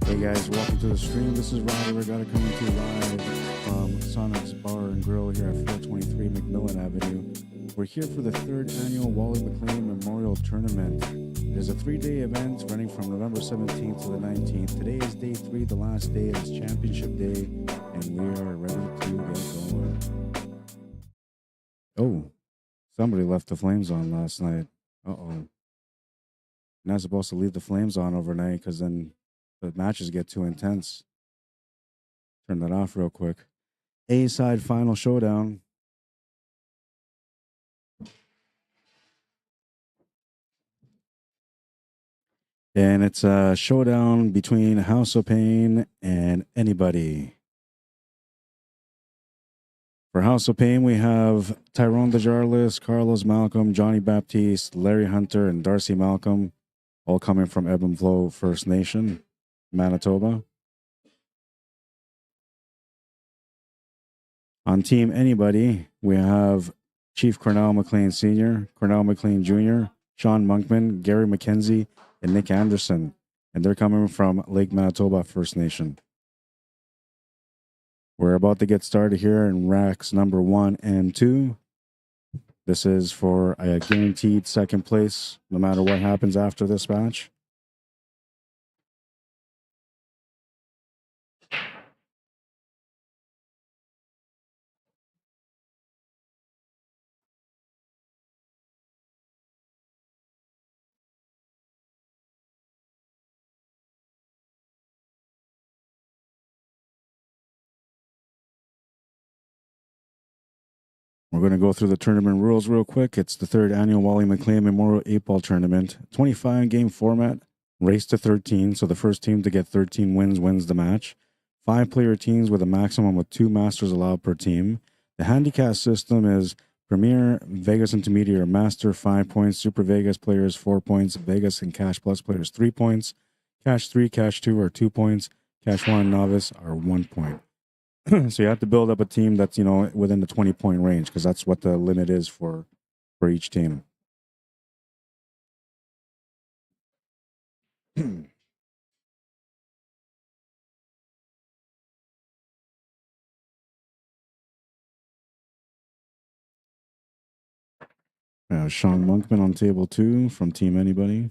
Hey guys, welcome to the stream. This is Arriagada coming to you live from SONIX Bar and Grill here at 423 McMillan Avenue. We're here for the third annual Wally Mclean Memorial Tournament. It is a 3-day event running from November 17th to the 19th. Today is day 3, the last day. It's championship day, and we are ready to get going. Oh, somebody left the flames on last night. Uh-oh. Not supposed to leave the flames on overnight because then the matches get too intense. Turn that off real quick. A-side final showdown. And it's a showdown between House of Pain and anybody. For House of Pain, we have Tyrone DeJarlis, Carlos Malcolm, Johnny Baptiste, Larry Hunter, and Darcy Malcolm, all coming from Ebb and Flow First Nation, Manitoba. On Team Anybody, we have Chief Cornell McLean Sr., Cornell McLean Jr., Sean Monkman, Gary McKenzie, and Nick Anderson. And they're coming from Lake Manitoba First Nation. We're about to get started here in racks number 1 and 2. This is for a guaranteed second place, no matter what happens after this match. We're going to go through the tournament rules real quick. It's the third annual Wally Mclean Memorial 8-Ball Tournament. 25-game format, race to 13. So the first team to get 13 wins the match. 5-player teams with a maximum of 2 masters allowed per team. The handicap system is Premier, Vegas Intermediate, or Master 5 points. Super Vegas players 4 points. Vegas and Cash Plus players 3 points. Cash 3, Cash 2 are 2 points. Cash 1 Novice are 1 point. So you have to build up a team that's, you know, within the 20-point range, because that's what the limit is for each team. Sean Monkman on table 2 from Team Anybody.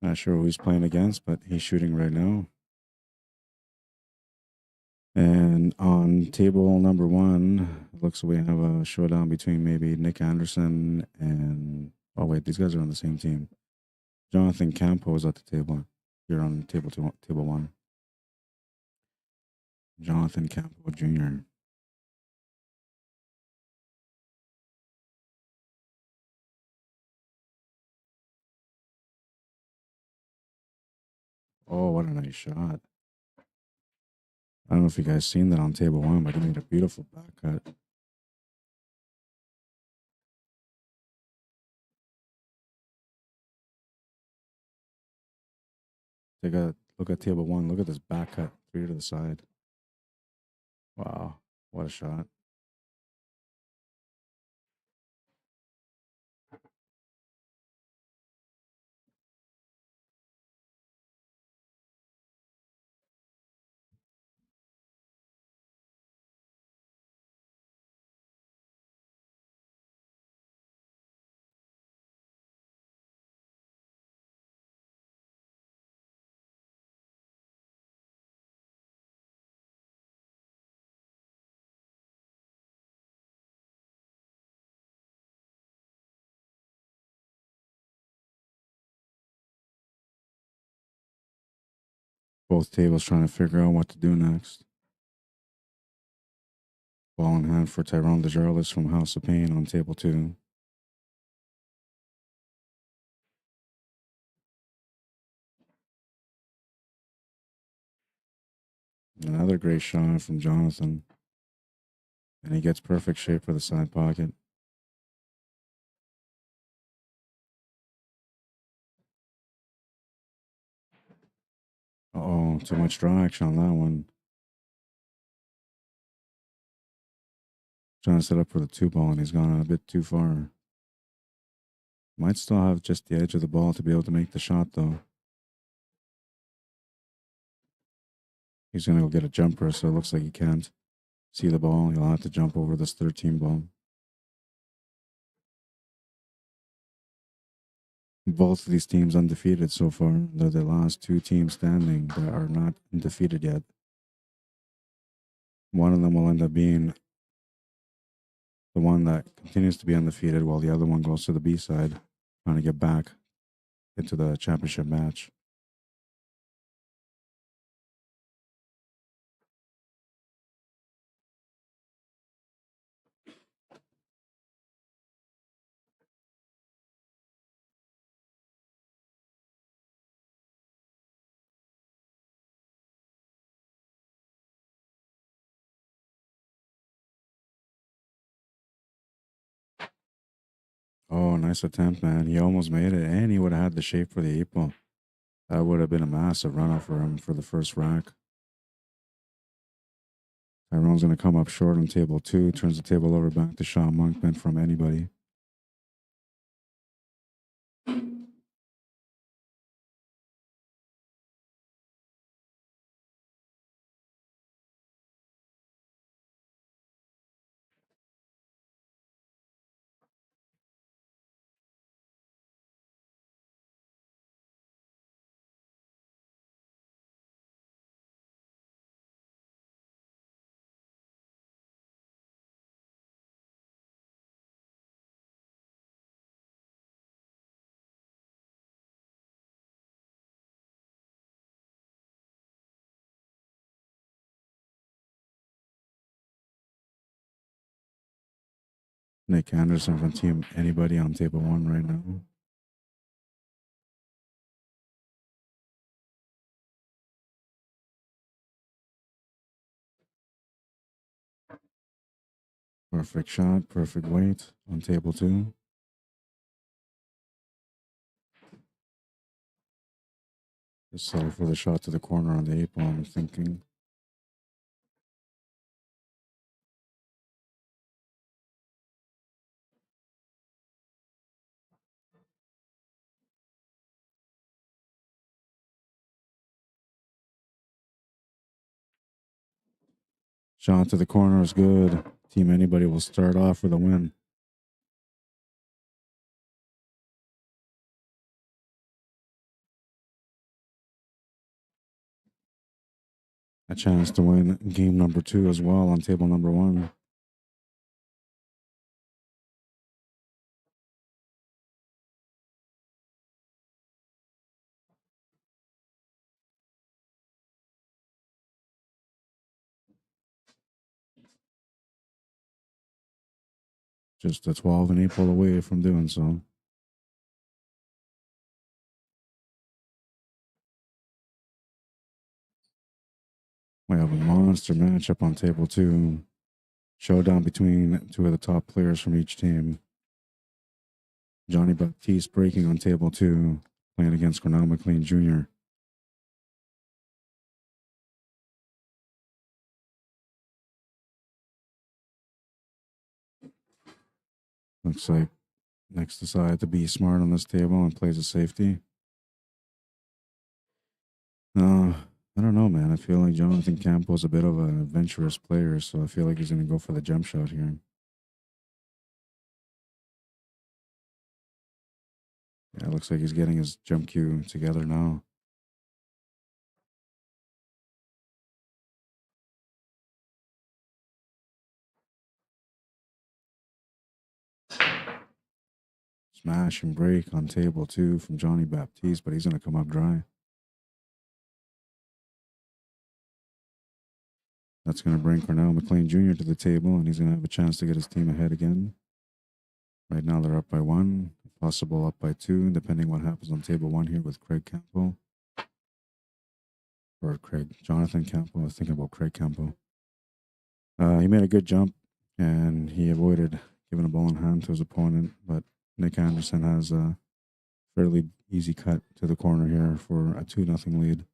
Not sure who he's playing against, but he's shooting right now. And on table number 1, it looks like we have a showdown between maybe Nick Anderson and... Oh, wait, these guys are on the same team. Jonathan Campo is at the table. You're on table 1. Jonathan Campo Jr. Oh, what a nice shot. I don't know if you guys seen that on table 1, but he made a beautiful back cut. Take a look at table 1. Look at this back cut, 3 to the side. Wow, what a shot. Both tables trying to figure out what to do next. Ball in hand for Tyrone DeJarlis from House of Pain on table 2. Another great shot from Jonathan. And he gets perfect shape for the side pocket. Uh-oh, too much draw action on that one. Trying to set up for the 2 ball, and he's gone a bit too far. Might still have just the edge of the ball to be able to make the shot, though. He's going to go get a jumper, so it looks like he can't see the ball. He'll have to jump over this 13 ball. Both of these teams undefeated so far. They're the last 2 teams standing that are not undefeated yet. One of them will end up being the one that continues to be undefeated, while the other one goes to the B side, trying to get back into the championship match. Oh, nice attempt, man. He almost made it, and he would have had the shape for the 8 ball. That would have been a massive run off for him for the first rack. Tyrone's going to come up short on table 2, turns the table over back to Sean Monkman from anybody. Nick Anderson from team anybody on table 1 right now. Perfect shot, perfect weight on table 2. Just settle for the shot to the corner on the 8 ball, I'm thinking. Shot to the corner is good. Team anybody will start off with a win. A chance to win game number 2 as well on table number 1. Just a 12 and 8 ball away from doing so. We have a monster matchup on table 2. Showdown between 2 of the top players from each team. Johnny Baptiste breaking on table 2, playing against Wally Mclean Jr. Looks like Nick's decided to be smart on this table and plays a safety. I don't know, man. I feel like Jonathan Campbell's a bit of an adventurous player, so I feel like he's going to go for the jump shot here. Yeah, it looks like he's getting his jump cue together now. Smash and break on table 2 from Johnny Baptiste, but he's going to come up dry. That's going to bring Cornell McLean Jr. to the table, and he's going to have a chance to get his team ahead again. Right now, they're up by 1, possible up by 2, depending what happens on table 1 here with Craig Campo. Or Jonathan Campo. I was thinking about Craig Campo. He made a good jump, and he avoided giving a ball in hand to his opponent, but Nick Anderson has a fairly easy cut to the corner here for a 2-0 lead.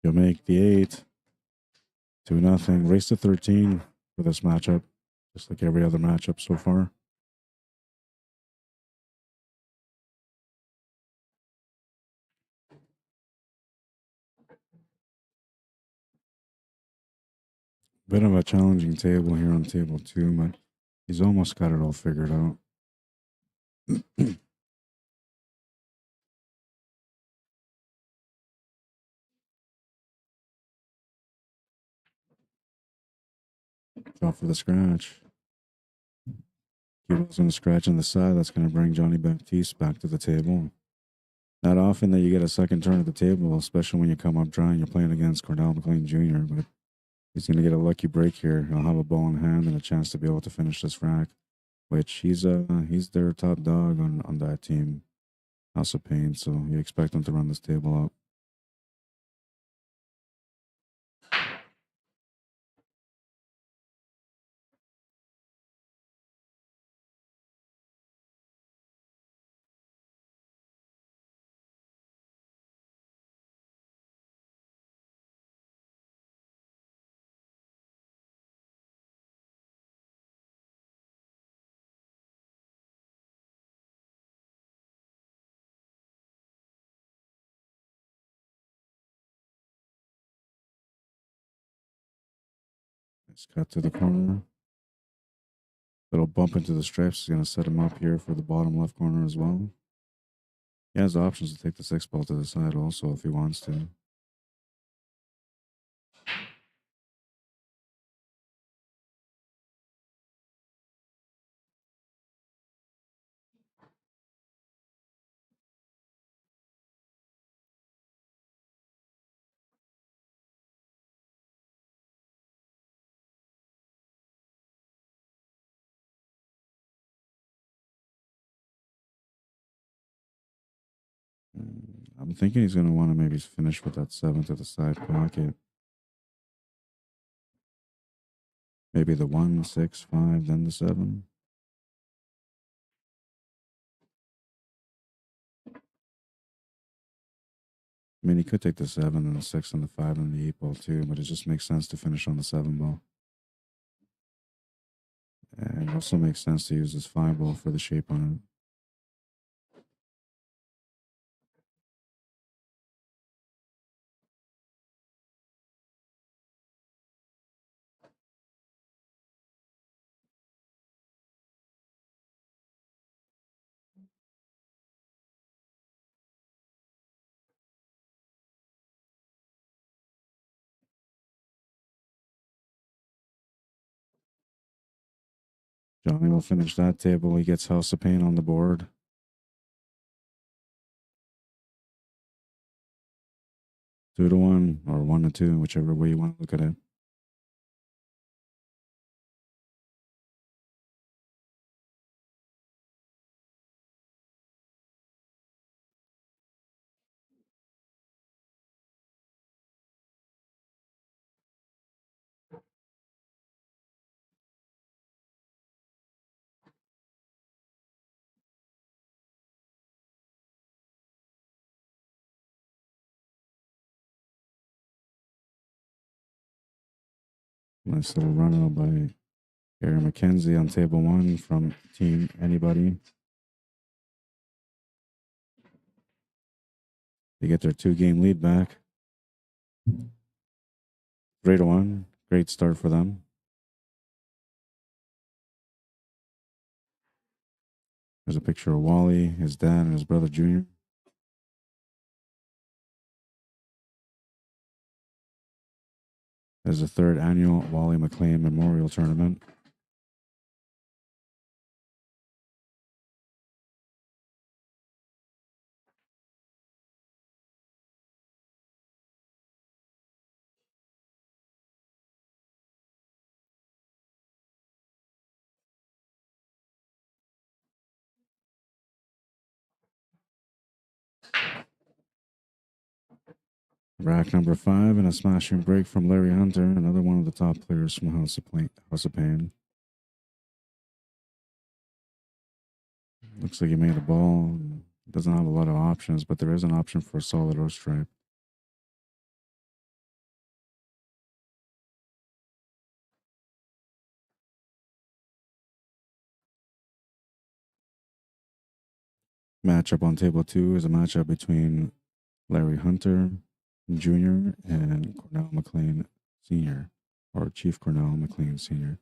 He'll make the 8. 2-0. Race to 13 for this matchup, just like every other matchup so far. Bit of a challenging table here on table 2, but he's almost got it all figured out. Draw for the scratch. Cubo's going to scratch on the side. That's going to bring Johnny Baptiste back to the table. Not often that you get a second turn at the table, especially when you come up dry and you're playing against Cornell McLean Jr., but he's going to get a lucky break here. He'll have a ball in hand and a chance to be able to finish this rack, which he's their top dog on that team, House of Pain, so you expect him to run this table up. Let's cut to the corner. Little bump into the stripes is going to set him up here for the bottom left corner as well. He has options to take the 6 ball to the side also if he wants to. I'm thinking he's going to want to maybe finish with that 7 to the side pocket. Maybe the 1, 6, 5, then the 7. I mean, he could take the 7 and the 6 and the 5 and the 8 ball too, but it just makes sense to finish on the 7 ball. And it also makes sense to use this 5 ball for the shape on it. Johnny will finish that table. He gets House of Pain on the board. Two to 1 or 1 to 2, whichever way you want to look at it. Nice little run out by Gary McKenzie on table 1 from Team Anybody. They get their 2-game lead back. 3 to 1. Great start for them. There's a picture of Wally, his dad, and his brother Junior. There's the 3rd annual Wally Mclean Memorial Tournament. Rack number 5 and a smashing break from Larry Hunter, another one of the top players from House of Pain. Looks like he made a ball. Doesn't have a lot of options, but there is an option for a solid or stripe. Matchup on table 2 is a matchup between Larry Hunter Jr. and Cornell McLean Sr., or Chief Cornell McLean Sr.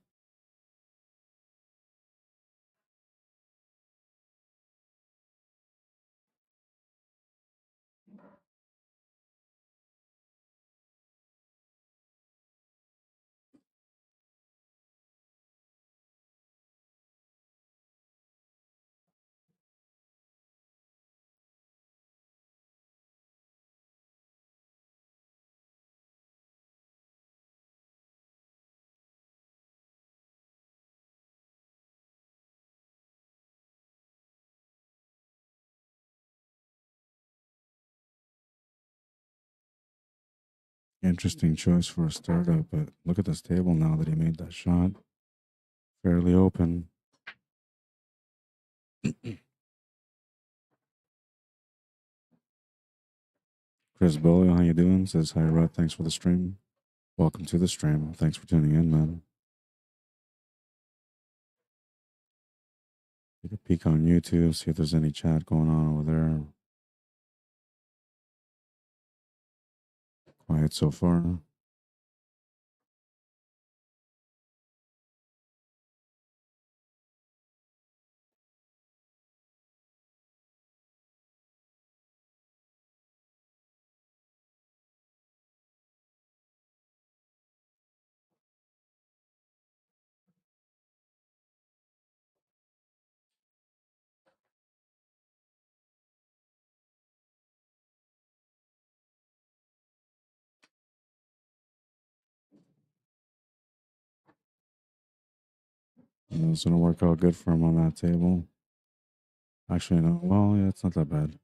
Interesting choice for a startup, but look at this table now that he made that shot. Fairly open. Chris Bolio, how you doing? Says, hi, Rod. Thanks for the stream. Welcome to the stream. Thanks for tuning in, man. Take a peek on YouTube, see if there's any chat going on over there. Quiet so far. It's going to work out good for him on that table. Actually, no. Well, yeah, it's not that bad.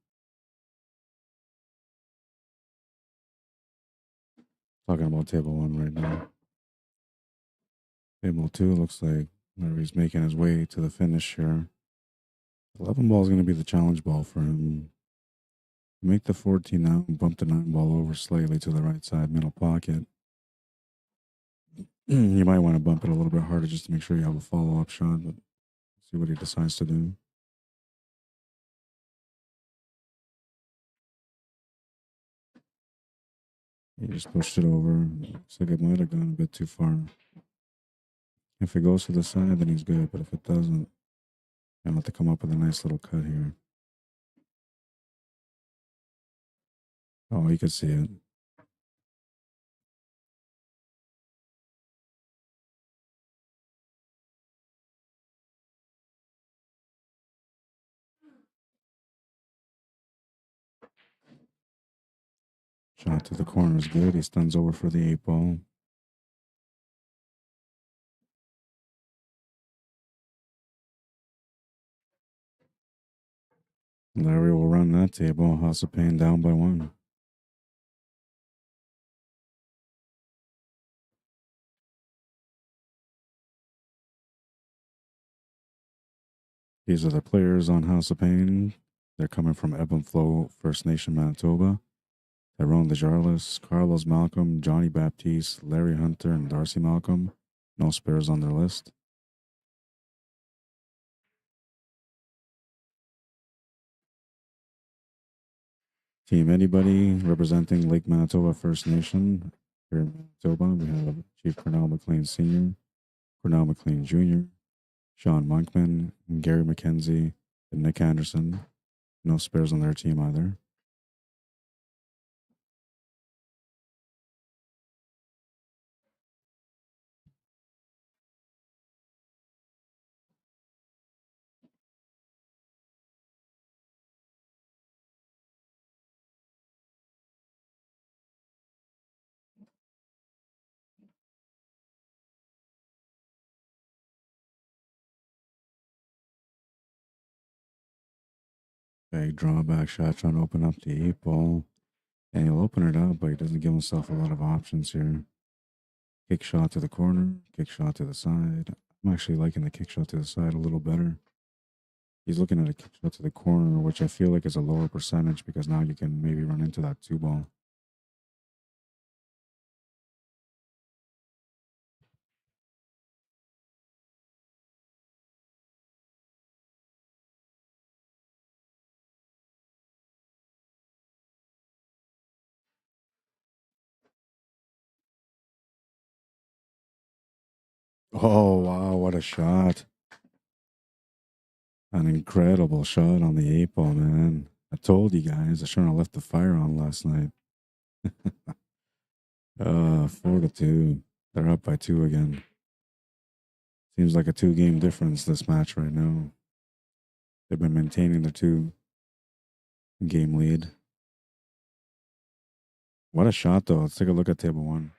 Talking about table 1 right now. Table 2 looks like he's making his way to the finish here. 11 ball is going to be the challenge ball for him. Make the 14 now and bump the 9 ball over slightly to the right side middle pocket. You might want to bump it a little bit harder just to make sure you have a follow-up shot, but see what he decides to do. He just pushed it over. Looks like it might have gone a bit too far. If it goes to the side, then he's good, but if it doesn't, I'll have to come up with a nice little cut here. Oh, you can see it. Shot to the corner is good. He stuns over for the 8 ball. Larry will run that table. House of Pain down by 1. These are the players on House of Pain. They're coming from Ebb and Flow First Nation, Manitoba. Tyrone Desjarlis, Carlos Malcolm, Johnny Baptiste, Larry Hunter, and Darcy Malcolm. No spares on their list. Team Anybody representing Lake Manitoba First Nation. Here in Manitoba, we have Chief Cornell McLean Sr., Cornell McLean Jr., Sean Monkman, Gary McKenzie, and Nick Anderson. No spares on their team either. Big drawback shot trying to open up the 8 ball. And he'll open it up, but he doesn't give himself a lot of options here. Kick shot to the corner, kick shot to the side. I'm actually liking the kick shot to the side a little better. He's looking at a kick shot to the corner, which I feel like is a lower percentage because now you can maybe run into that two ball. Oh, wow, what a shot. An incredible shot on the eight ball, man. I told you guys I shouldn't have left the fire on last night. 4-2. They're up by two again. Seems like a two-game difference this match right now. They've been maintaining the two-game lead. What a shot, though. Let's take a look at table one.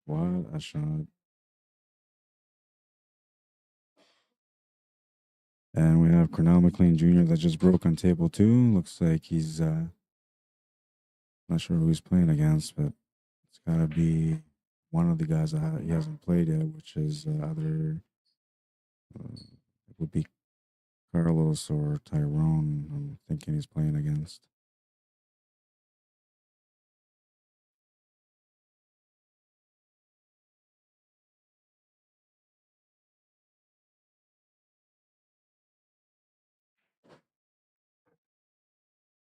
What a shot. And we have Cornell McLean Jr. that just broke on table two. Looks like he's not sure who he's playing against, but it's got to be one of the guys that he hasn't played yet, which is either it would be Carlos or Tyrone. I'm thinking he's playing against.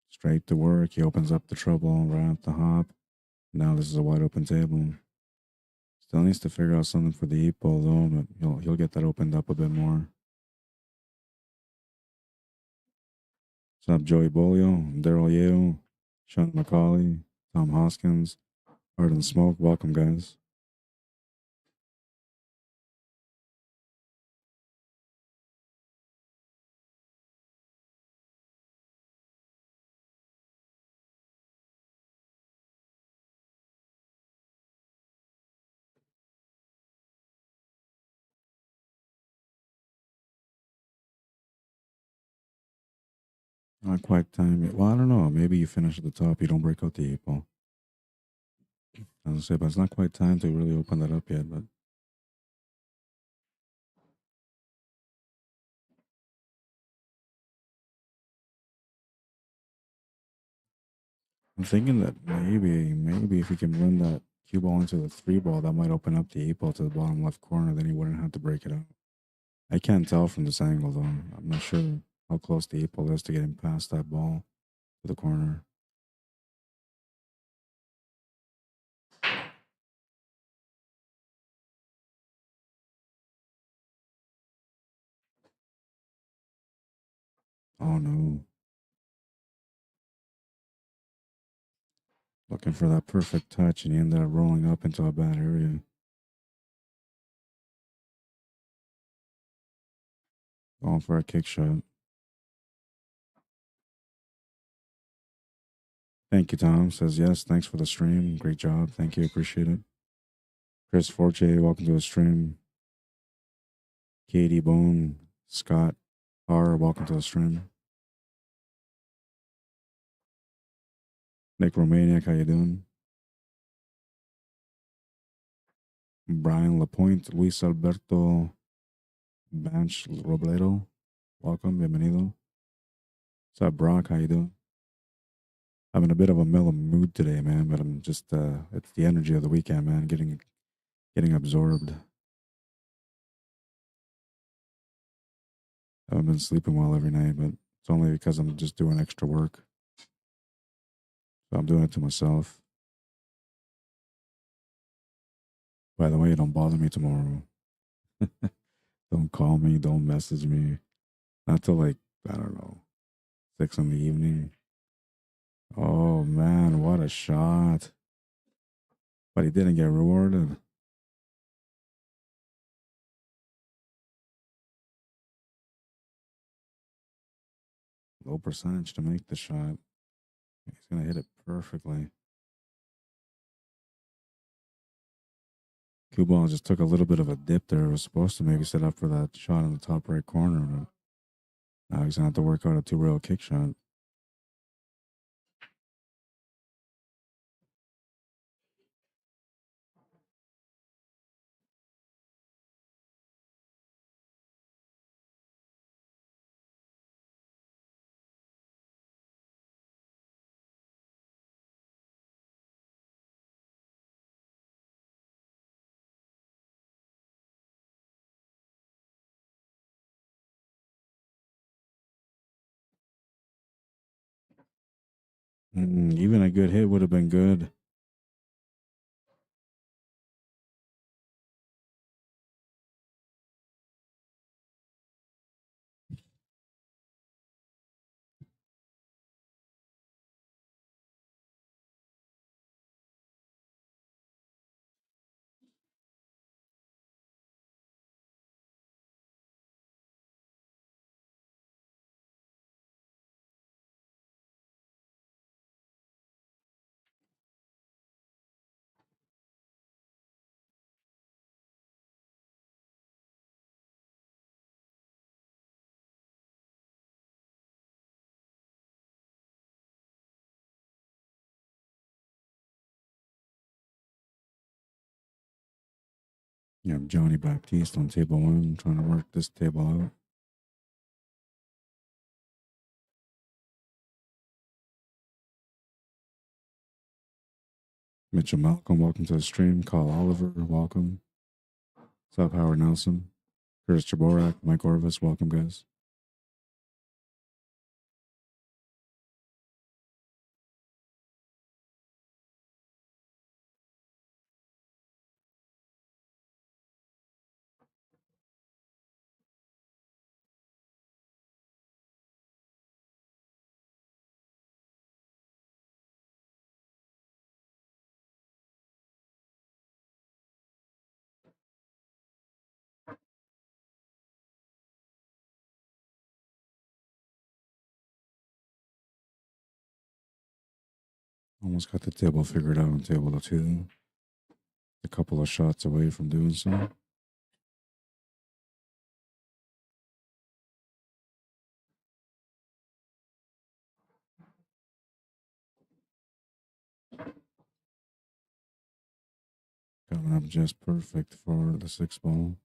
Straight to work. He opens up the trouble right off the hop. Now this is a wide open table. Still needs to figure out something for the eight ball though, but he'll get that opened up a bit more. What's up, Joey Bolio, Daryl Yeo, Sean McCauley, Tom Hoskins, Arden Smoke. Welcome, guys. Not quite time yet. Well, I don't know. Maybe you finish at the top. You don't break out the eight ball. As I say, but it's not quite time to really open that up yet. But I'm thinking that maybe if he can run that cue ball into the three ball, that might open up the eight ball to the bottom left corner. Then he wouldn't have to break it out. I can't tell from this angle though. I'm not sure how close the eight ball is to getting past that ball to the corner. Oh no. Looking for that perfect touch, and he ended up rolling up into a bad area. Going for a kick shot. Thank you, Tom. Says yes. Thanks for the stream. Great job. Thank you. Appreciate it. Chris Forte, welcome to the stream. Katie Bone, Scott R, welcome to the stream. Nick Romaniac, how you doing? Brian Lapointe, Luis Alberto Banch Robledo, welcome, bienvenido. What's up, Brock? How you doing? I'm in a bit of a mellow mood today, man, but I'm just it's the energy of the weekend, man, getting absorbed. I haven't been sleeping well every night, but it's only because I'm just doing extra work. So I'm doing it to myself. By the way, don't bother me tomorrow. Don't call me, don't message me. Not till like, I don't know, 6 in the evening. Oh man, what a shot. But he didn't get rewarded. Low percentage to make the shot. He's gonna hit it perfectly. Cue ball just took a little bit of a dip there. It was supposed to maybe set up for that shot in the top right corner. But now he's going to have to work out a 2-rail kick shot. Even a good hit would have been good. You have Johnny Baptiste on table 1 trying to work this table out. Mitchell Malcolm, welcome to the stream. Carl Oliver, welcome. What's up, Howard Nelson? Curtis Jaborak, Mike Orvis, welcome, guys. Almost got the table figured out on table 2. A couple of shots away from doing so. Coming up just perfect for the 6 ball.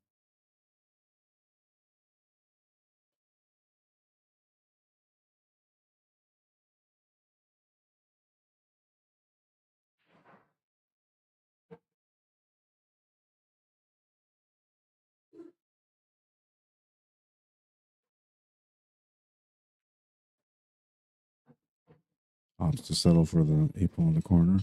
Opts to settle for the 8 ball in the corner.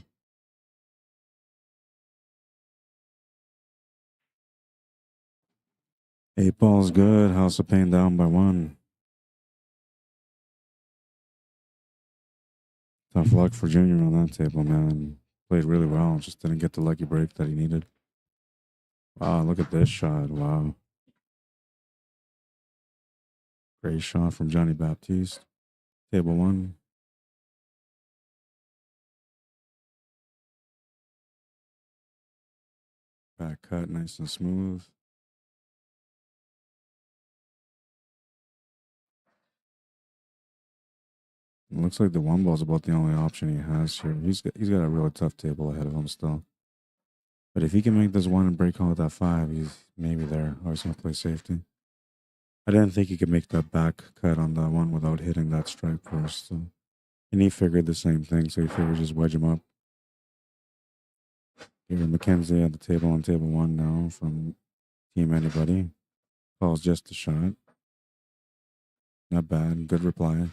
Eight ball's good. House of Pain down by 1. Tough luck for Junior on that table, man. Played really well. Just didn't get the lucky break that he needed. Wow, look at this shot. Wow. Great shot from Johnny Baptiste. Table 1. Back cut, nice and smooth. It looks like the 1 ball is about the only option he has here. He's got a really tough table ahead of him still. But if he can make this 1 and break on with that 5, he's maybe there. Or he's going to play safety. I didn't think he could make that back cut on that 1 without hitting that strike first. So. And he figured the same thing, so he figured just wedge him up. Here, McKenzie at the table on table 1 now from Team Anybody. Calls just a shot. Not bad. Good reply.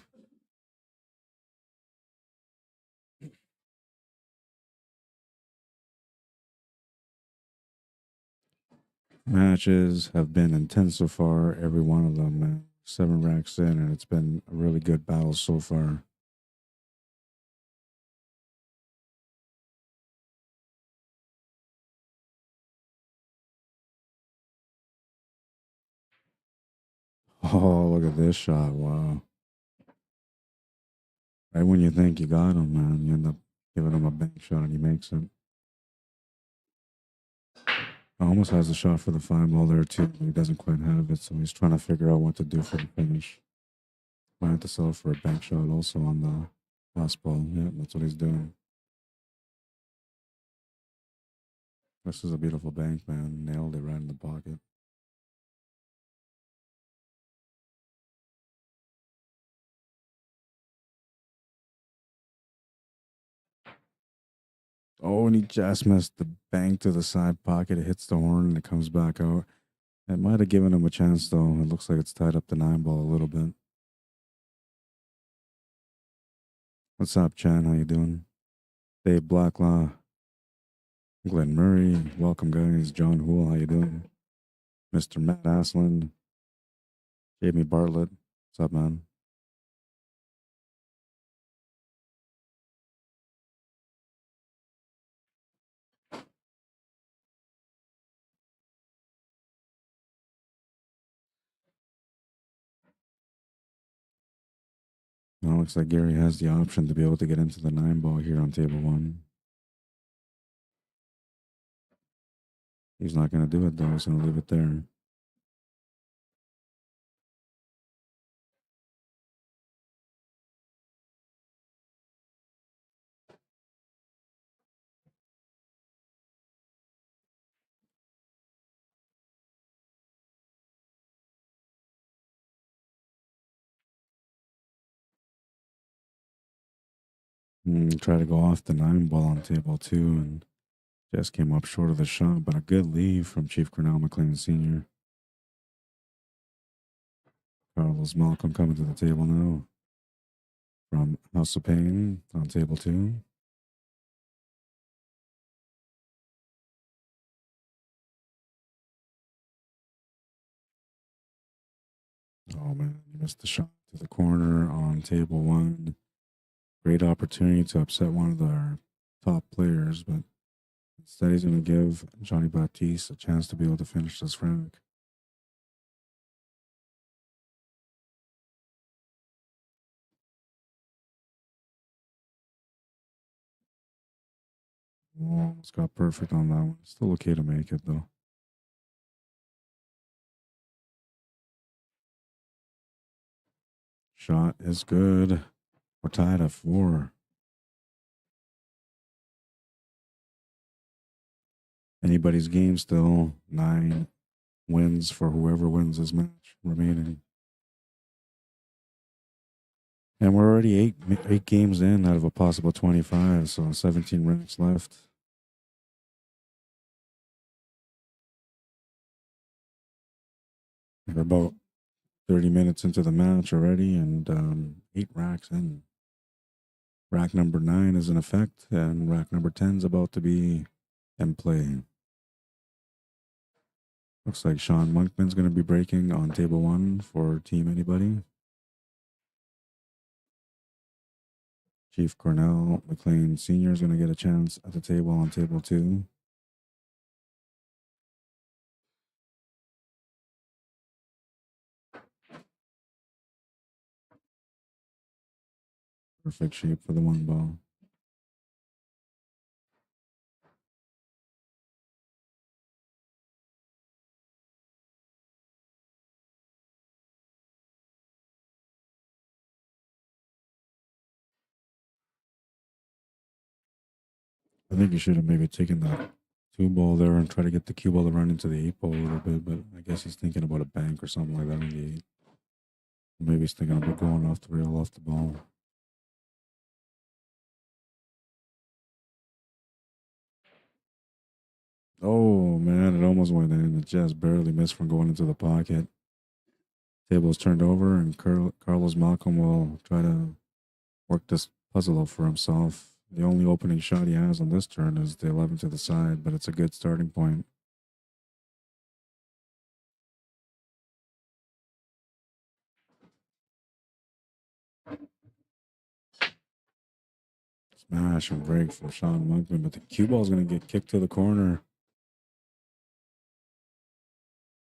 Matches have been intense so far, every one of them, man. 7 racks in, and it's been a really good battle so far. Oh, look at this shot. Wow. Right when you think you got him, man, you end up giving him a bank shot and he makes it. Almost has a shot for the 5 ball there too. He doesn't quite have it, so he's trying to figure out what to do for the finish. Might have to sell for a bank shot also on the last ball. Yeah, that's what he's doing. This is a beautiful bank, man. Nailed it right in the pocket. Oh, and he just missed the bank to the side pocket. It hits the horn and it comes back out. It might have given him a chance, though. It looks like it's tied up the 9 ball a little bit. What's up, Chan? How you doing? Dave Blacklaw, Glenn Murray. Welcome, guys. John Hool, how you doing? Mr. Matt Aslan, Jamie Bartlett. What's up, man? Well, looks like Gary has the option to be able to get into the 9 ball here on table 1. He's not going to do it, though. He's going to leave it there. Try to go off the 9 ball on table 2 and just came up short of the shot, but a good leave from Chief Cornell McLean Sr. Carlos Malcolm coming to the table now from House of Pain on table 2. Oh man, he missed the shot to the corner on table 1. Great opportunity to upset one of their top players, but instead he's going to give Johnny Baptiste a chance to be able to finish this round. Almost got perfect on that one. Still okay to make it though. Shot is good. We're tied at 4. Anybody's game still. 9 wins for whoever wins this match remaining. And we're already eight games in out of a possible 25, so 17 ranks left. We're about 30 minutes into the match already, and 8 racks in. Rack number 9 is in effect, and rack number 10 is about to be in play. Looks like Sean Monkman's going to be breaking on table 1 for Team Anybody. Chief Cornell McLean Sr. is going to get a chance at the table on table 2. Perfect shape for the 1 ball. I think you should have maybe taken that 2 ball there and try to get the cue ball to run into the 8 ball a little bit, but I guess he's thinking about a bank or something like that in the 8. Maybe he's thinking about going off the rail, off the ball. Oh man, it almost went in. It just barely missed from going into the pocket. Table is turned over, and Carlos Malcolm will try to work this puzzle out for himself. The only opening shot he has on this turn is the 11 to the side, but it's a good starting point. Smash and break from Sean Monkman, but the cue ball is going to get kicked to the corner.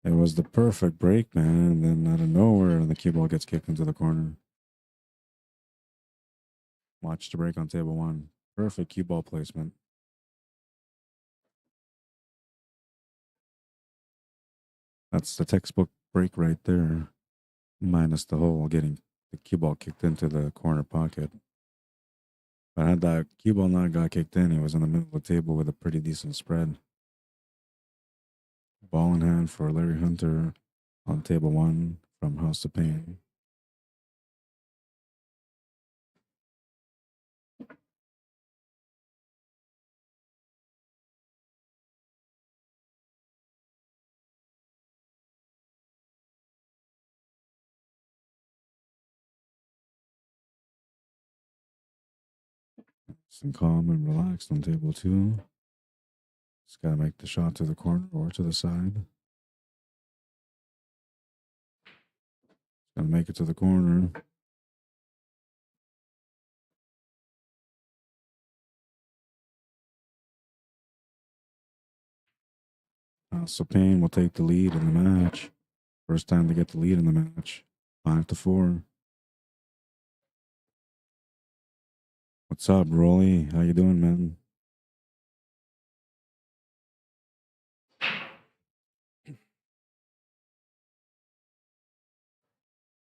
It was the perfect break, man, and then out of nowhere, the cue ball gets kicked into the corner. Watch the break on table 1. Perfect cue ball placement. That's the textbook break right there, minus the whole getting the cue ball kicked into the corner pocket. But had that cue ball not got kicked in, he was in the middle of the table with a pretty decent spread. Ball in hand for Larry Hunter on table one from House of Pain. Some calm and relaxed on table two. Just got to make the shot to the corner or to the side. Got to make it to the corner. So Payne will take the lead in the match. First time to get the lead in the match. 5-4. What's up, Rolly? How you doing, man?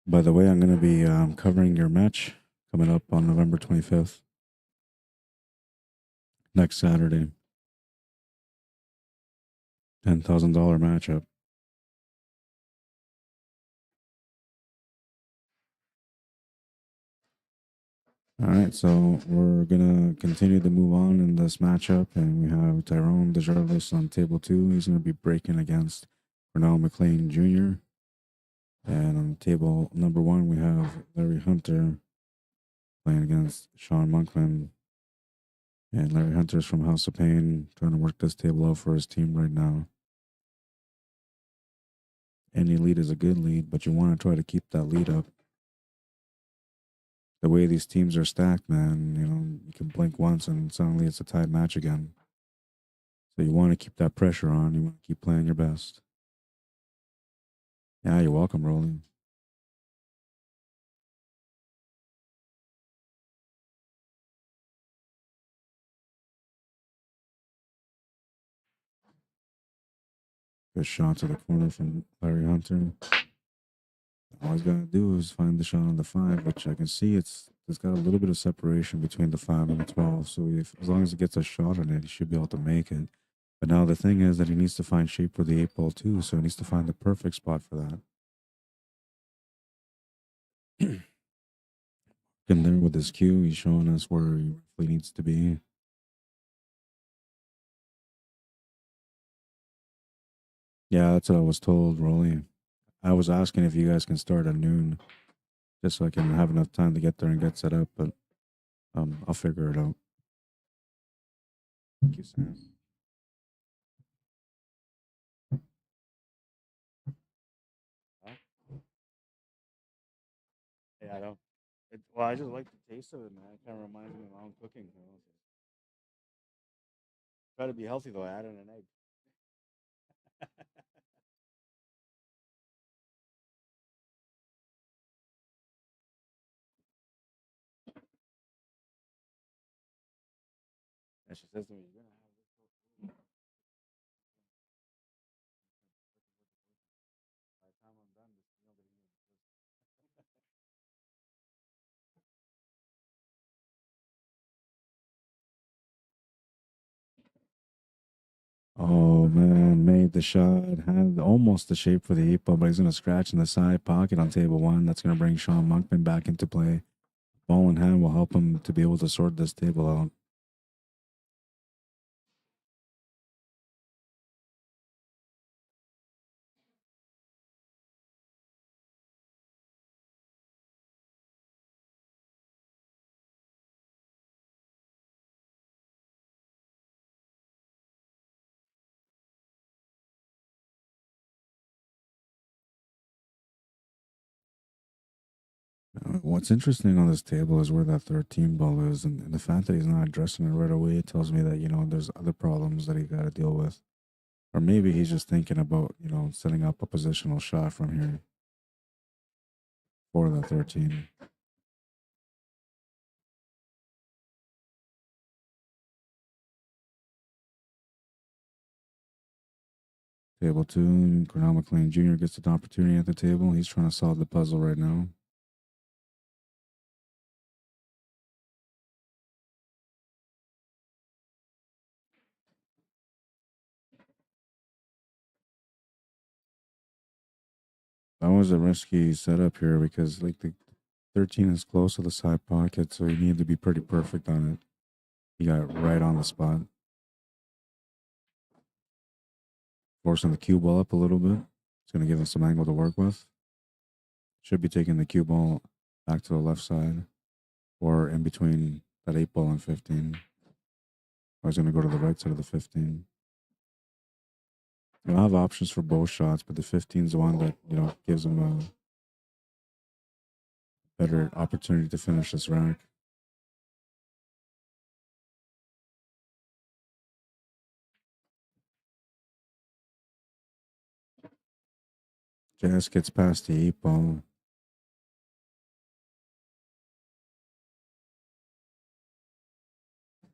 By the way, I'm going to be covering your match coming up on November 25th. Next Saturday. $10,000 matchup. All right, so we're gonna continue to move on in this matchup, and we have Tyrone DeJarvis on table two. He's gonna be breaking against Wally Mclean Jr. And on table number one, we have Larry Hunter playing against Sean Monkman. And Larry Hunter's from House of Pain, trying to work this table out for his team right now. Any lead is a good lead, but you want to try to keep that lead up. The way these teams are stacked, man, you can blink once and suddenly it's a tied match again. So you want to keep that pressure on. You want to keep playing your best. Yeah, you're welcome, Rolling. Good shot to the corner from Larry Hunter. All he's got to do is find the shot on the 5, which I can see there's got a little bit of separation between the 5 and the 12. So as long as he gets a shot on it, he should be able to make it. But now the thing is that he needs to find shape for the 8 ball too. So he needs to find the perfect spot for that. In there with his cue, he's showing us where he really needs to be. Yeah, that's what I was told, Rolly. I was asking if you guys can start at noon, just so I can have enough time to get there and get set up. But I'll figure it out. Thank you, Sam. Yeah, I don't. Well, I just like the taste of it, man. It kind of reminds me of my own cooking. Try to be healthy though. Add in an egg. And she says to me, "You're gonna have this by the time I'm done. This meal gonna be Oh man, made the shot, had almost the shape for the 8 ball, but he's gonna scratch in the side pocket on table one. That's gonna bring Sean Monkman back into play. Ball in hand will help him to be able to sort this table out. What's interesting on this table is where that 13 ball is, and the fact that he's not addressing it right away tells me that there's other problems that he got to deal with, or maybe he's just thinking about setting up a positional shot from here for the 13. Table 2, Wally Mclean Jr. gets an opportunity at the table. He's trying to solve the puzzle right now. That was a risky setup here because like the 13 is close to the side pocket, so you need to be pretty perfect on it. He got right on the spot. Forcing the cue ball up a little bit. It's going to give him some angle to work with. Should be taking the cue ball back to the left side or in between that 8 ball and 15. I was going to go to the right side of the 15. You'll have options for both shots, but the 15 is the one that, gives him a better opportunity to finish this rack. JS gets past the 8 ball.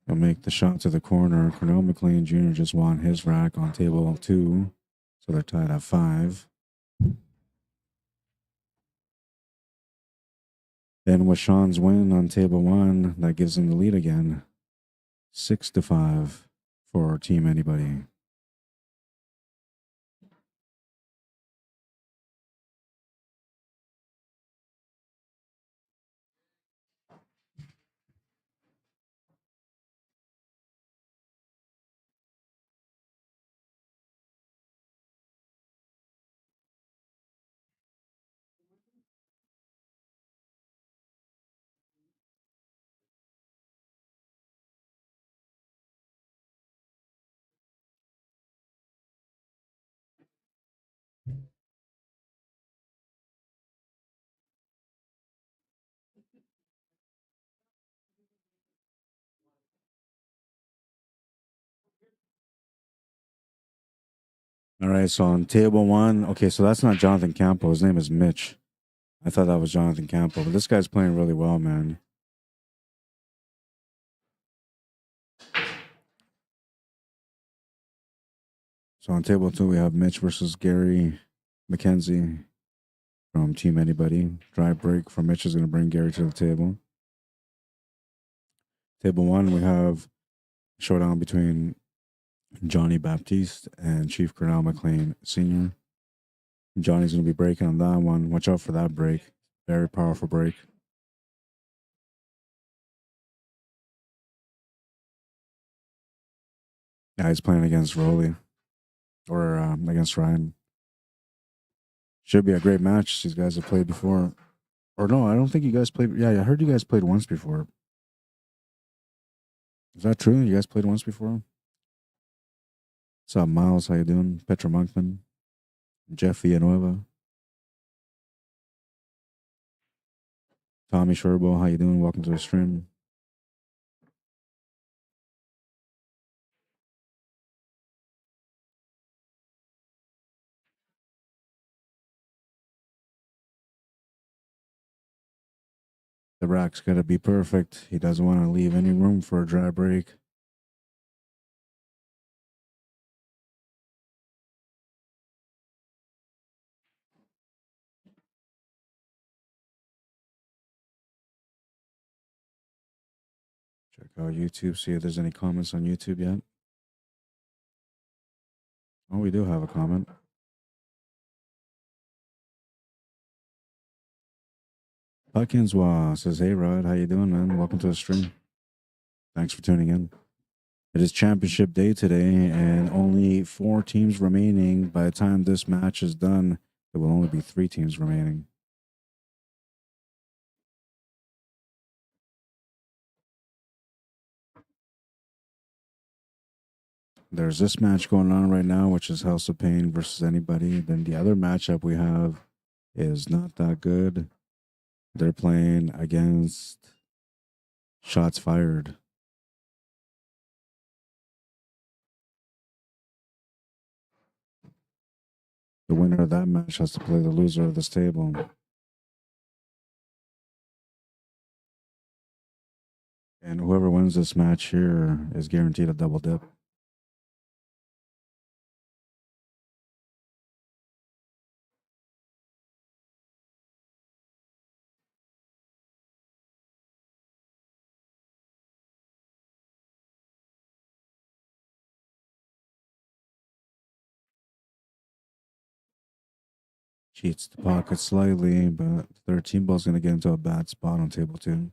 He'll make the shot to the corner. Wally Mclean Jr. just won his rack on table 2, so they're tied at 5. Then with Sean's win on table 1, that gives him the lead again. 6-5 for Team Anybody. All right, so on table 1, okay, so that's not Jonathan Campo. His name is Mitch. I thought that was Jonathan Campo, but this guy's playing really well, man. So on table 2, we have Mitch versus Gary McKenzie from Team Anybody. Drive break from Mitch is going to bring Gary to the table. Table 1, we have showdown between Johnny Baptiste and Chief Wally Mclean Sr. Johnny's going to be breaking on that one. Watch out for that break. Very powerful break. Yeah, he's playing against Rolly or against Ryan. Should be a great match. These guys have played before. Or no, I don't think you guys played. Yeah, I heard you guys played once before. Is that true? You guys played once before? What's up, Miles? How you doing? Petra Monkman, Jeff Villanueva, Tommy Sherbo. How you doing? Welcome to the stream. The rack's got to be perfect. He doesn't want to leave any room for a dry break. Check out YouTube, see if there's any comments on YouTube yet. Oh, we do have a comment. Puckinswa says, "Hey Rod, how you doing, man? Welcome to the stream. Thanks for tuning in. It is championship day today, and only 4 teams remaining. By the time this match is done, there will only be 3 teams remaining." There's this match going on right now, which is House of Pain versus Anybody. Then the other matchup we have is not that good. They're playing against Shots Fired. The winner of that match has to play the loser of this table. And whoever wins this match here is guaranteed a double dip. Cheats the pocket slightly, but 13 ball's going to get into a bad spot on table 2.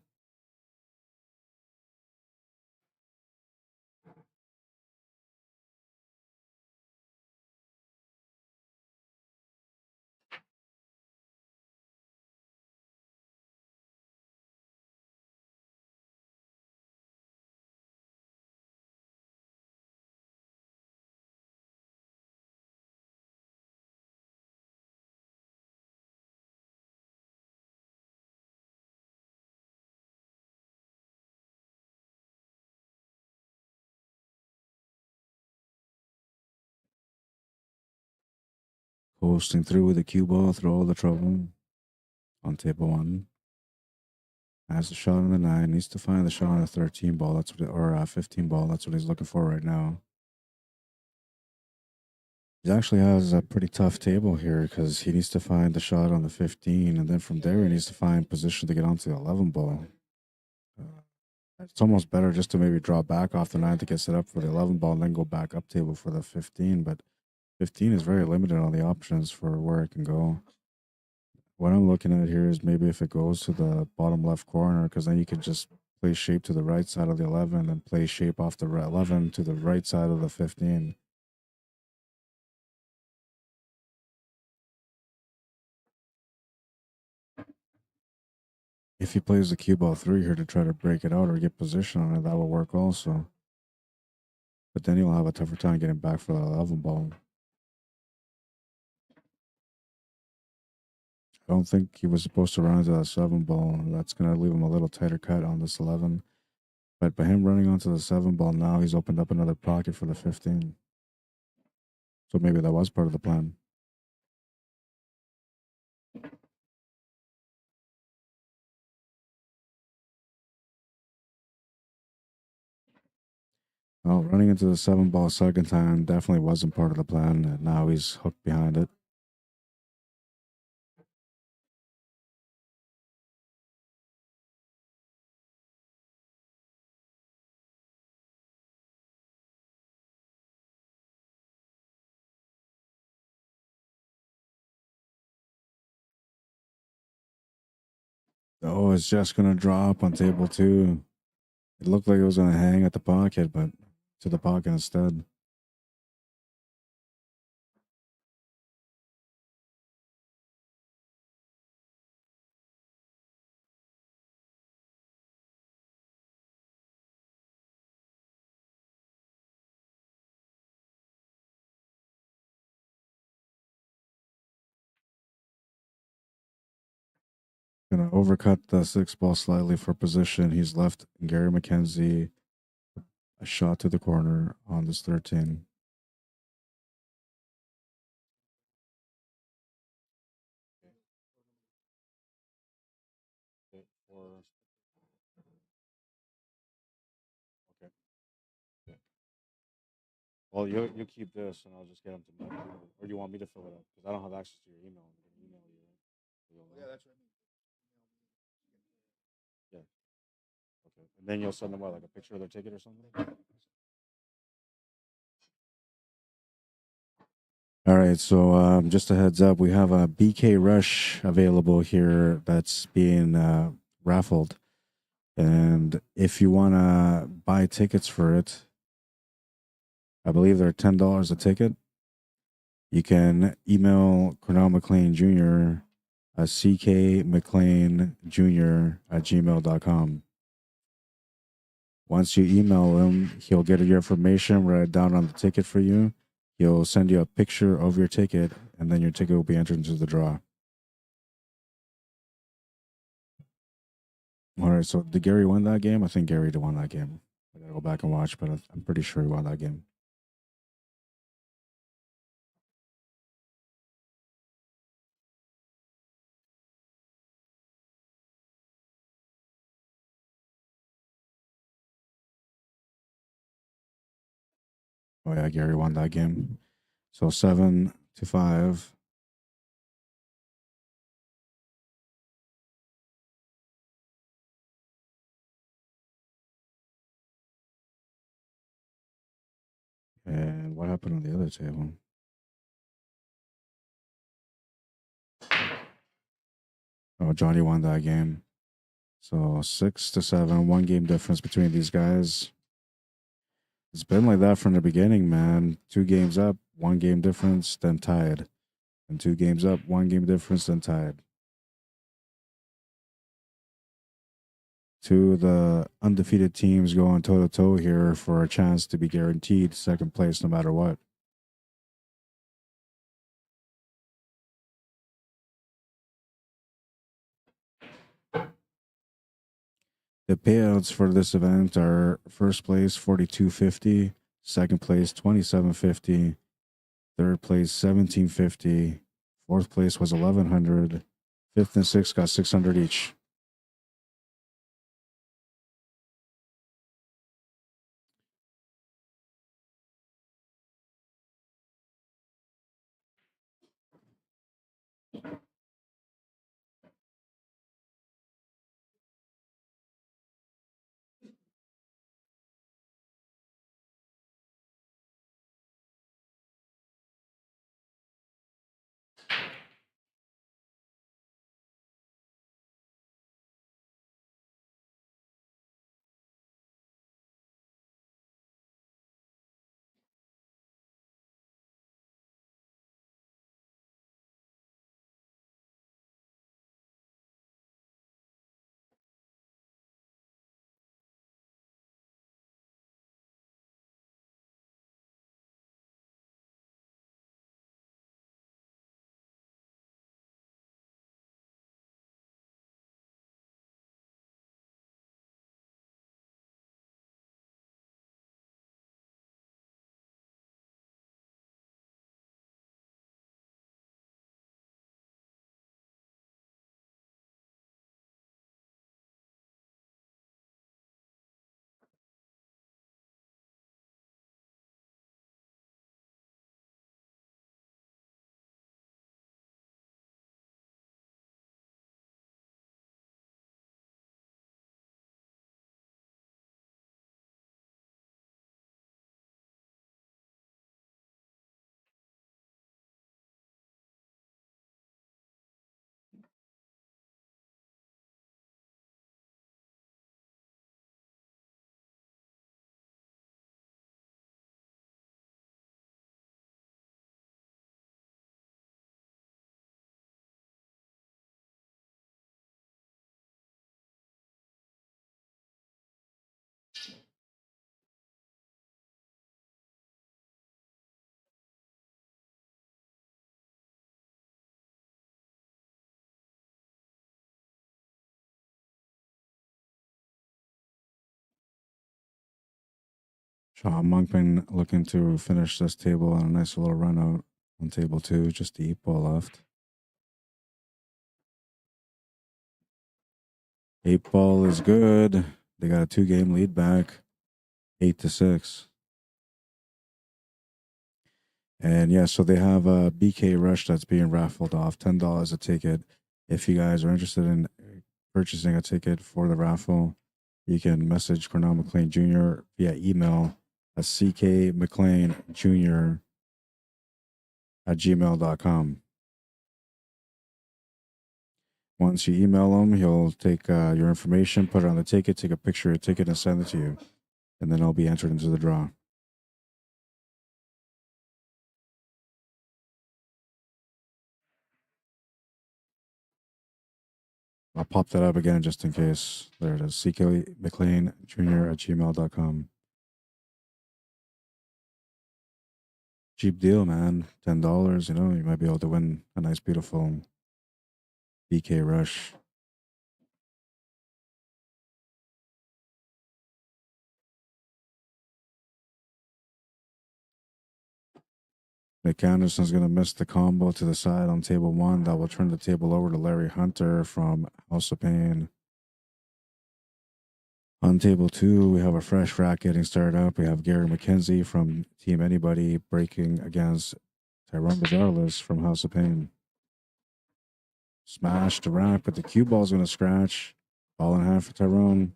Coasting through with the cue ball through all the trouble on table 1. Has the shot on the 9, needs to find the shot on the 13 ball. That's what, or 15 ball. That's what he's looking for right now. He actually has a pretty tough table here because he needs to find the shot on the 15, and then from there he needs to find position to get onto the 11 ball. It's almost better just to maybe draw back off the 9 to get set up for the 11 ball and then go back up table for the 15, but 15 is very limited on the options for where it can go. What I'm looking at here is maybe if it goes to the bottom left corner, because then you can just play shape to the right side of the 11 and play shape off the 11 to the right side of the 15. If he plays the cue ball 3 here to try to break it out or get position on it, that will work also. But then he'll have a tougher time getting back for the 11 ball. I don't think he was supposed to run into that 7 ball. That's going to leave him a little tighter cut on this 11. But by him running onto the 7 ball now, he's opened up another pocket for the 15. So maybe that was part of the plan. Well, running into the 7 ball second time definitely wasn't part of the plan. And now he's hooked behind it. Oh, it's just going to drop on table 2. It looked like it was going to hang at the pocket, but to the pocket instead. Gonna overcut the 6 ball slightly for position. He's left Gary McKenzie a shot to the corner on this 13. Okay. Well, you keep this, and I'll just get him to mail it. Or do you want me to fill it up? Because I don't have access to your email. I'm gonna email you. Yeah, that's right. Yeah. Okay. And then you'll send them what, like a picture of their ticket or something? All right, so just a heads up, we have a BK Rush available here that's being raffled. And if you want to buy tickets for it, I believe they're $10 a ticket. You can email Cornell McLean Jr. at ckmcleanjr@gmail.com. Once you email him, he'll get your information, write it down on the ticket for you. He'll send you a picture of your ticket, and then your ticket will be entered into the draw. All right, so did Gary win that game? I think Gary won that game. I gotta go back and watch, but I'm pretty sure he won that game. Oh yeah, Gary won that game. So 7-5. And what happened on the other table? know, Johnny won that game. So 6-7, 1 game difference between these guys. It's been like that from the beginning, man. 2 games up, 1 game difference, then tied. And 2 games up, 1 game difference, then tied. Two of the undefeated teams going toe to toe here for a chance to be guaranteed second place no matter what. The payouts for this event are first place $42.50, second place $27.50, third place $17.50, fourth place was $1,100, fifth and sixth got $600 each. Sean Monkman looking to finish this table on a nice little run out on table 2, just the 8-ball left. 8-ball is good. They got a 2-game lead back, 8-6. And yeah, so they have a BK Rush that's being raffled off, $10 a ticket. If you guys are interested in purchasing a ticket for the raffle, you can message Cornell McLean Jr. via email at ckmcleanjr@gmail.com. Once you email him, he'll take your information, put it on the ticket, take a picture of your ticket, and send it to you. And then it'll be entered into the draw. I'll pop that up again just in case. There it is, ckmcleanjr@gmail.com. Cheap deal, man. $10, you know, you might be able to win a nice, beautiful BK Rush. Nick Anderson's going to miss the combo to the side on table 1. That will turn the table over to Larry Hunter from House of Pain. On table 2, we have a fresh rack getting started up. We have Gary McKenzie from Team Anybody breaking against Tyrone Regardless from House of Pain. Smash the rack, but the cue ball's going to scratch. Ball in hand for Tyrone.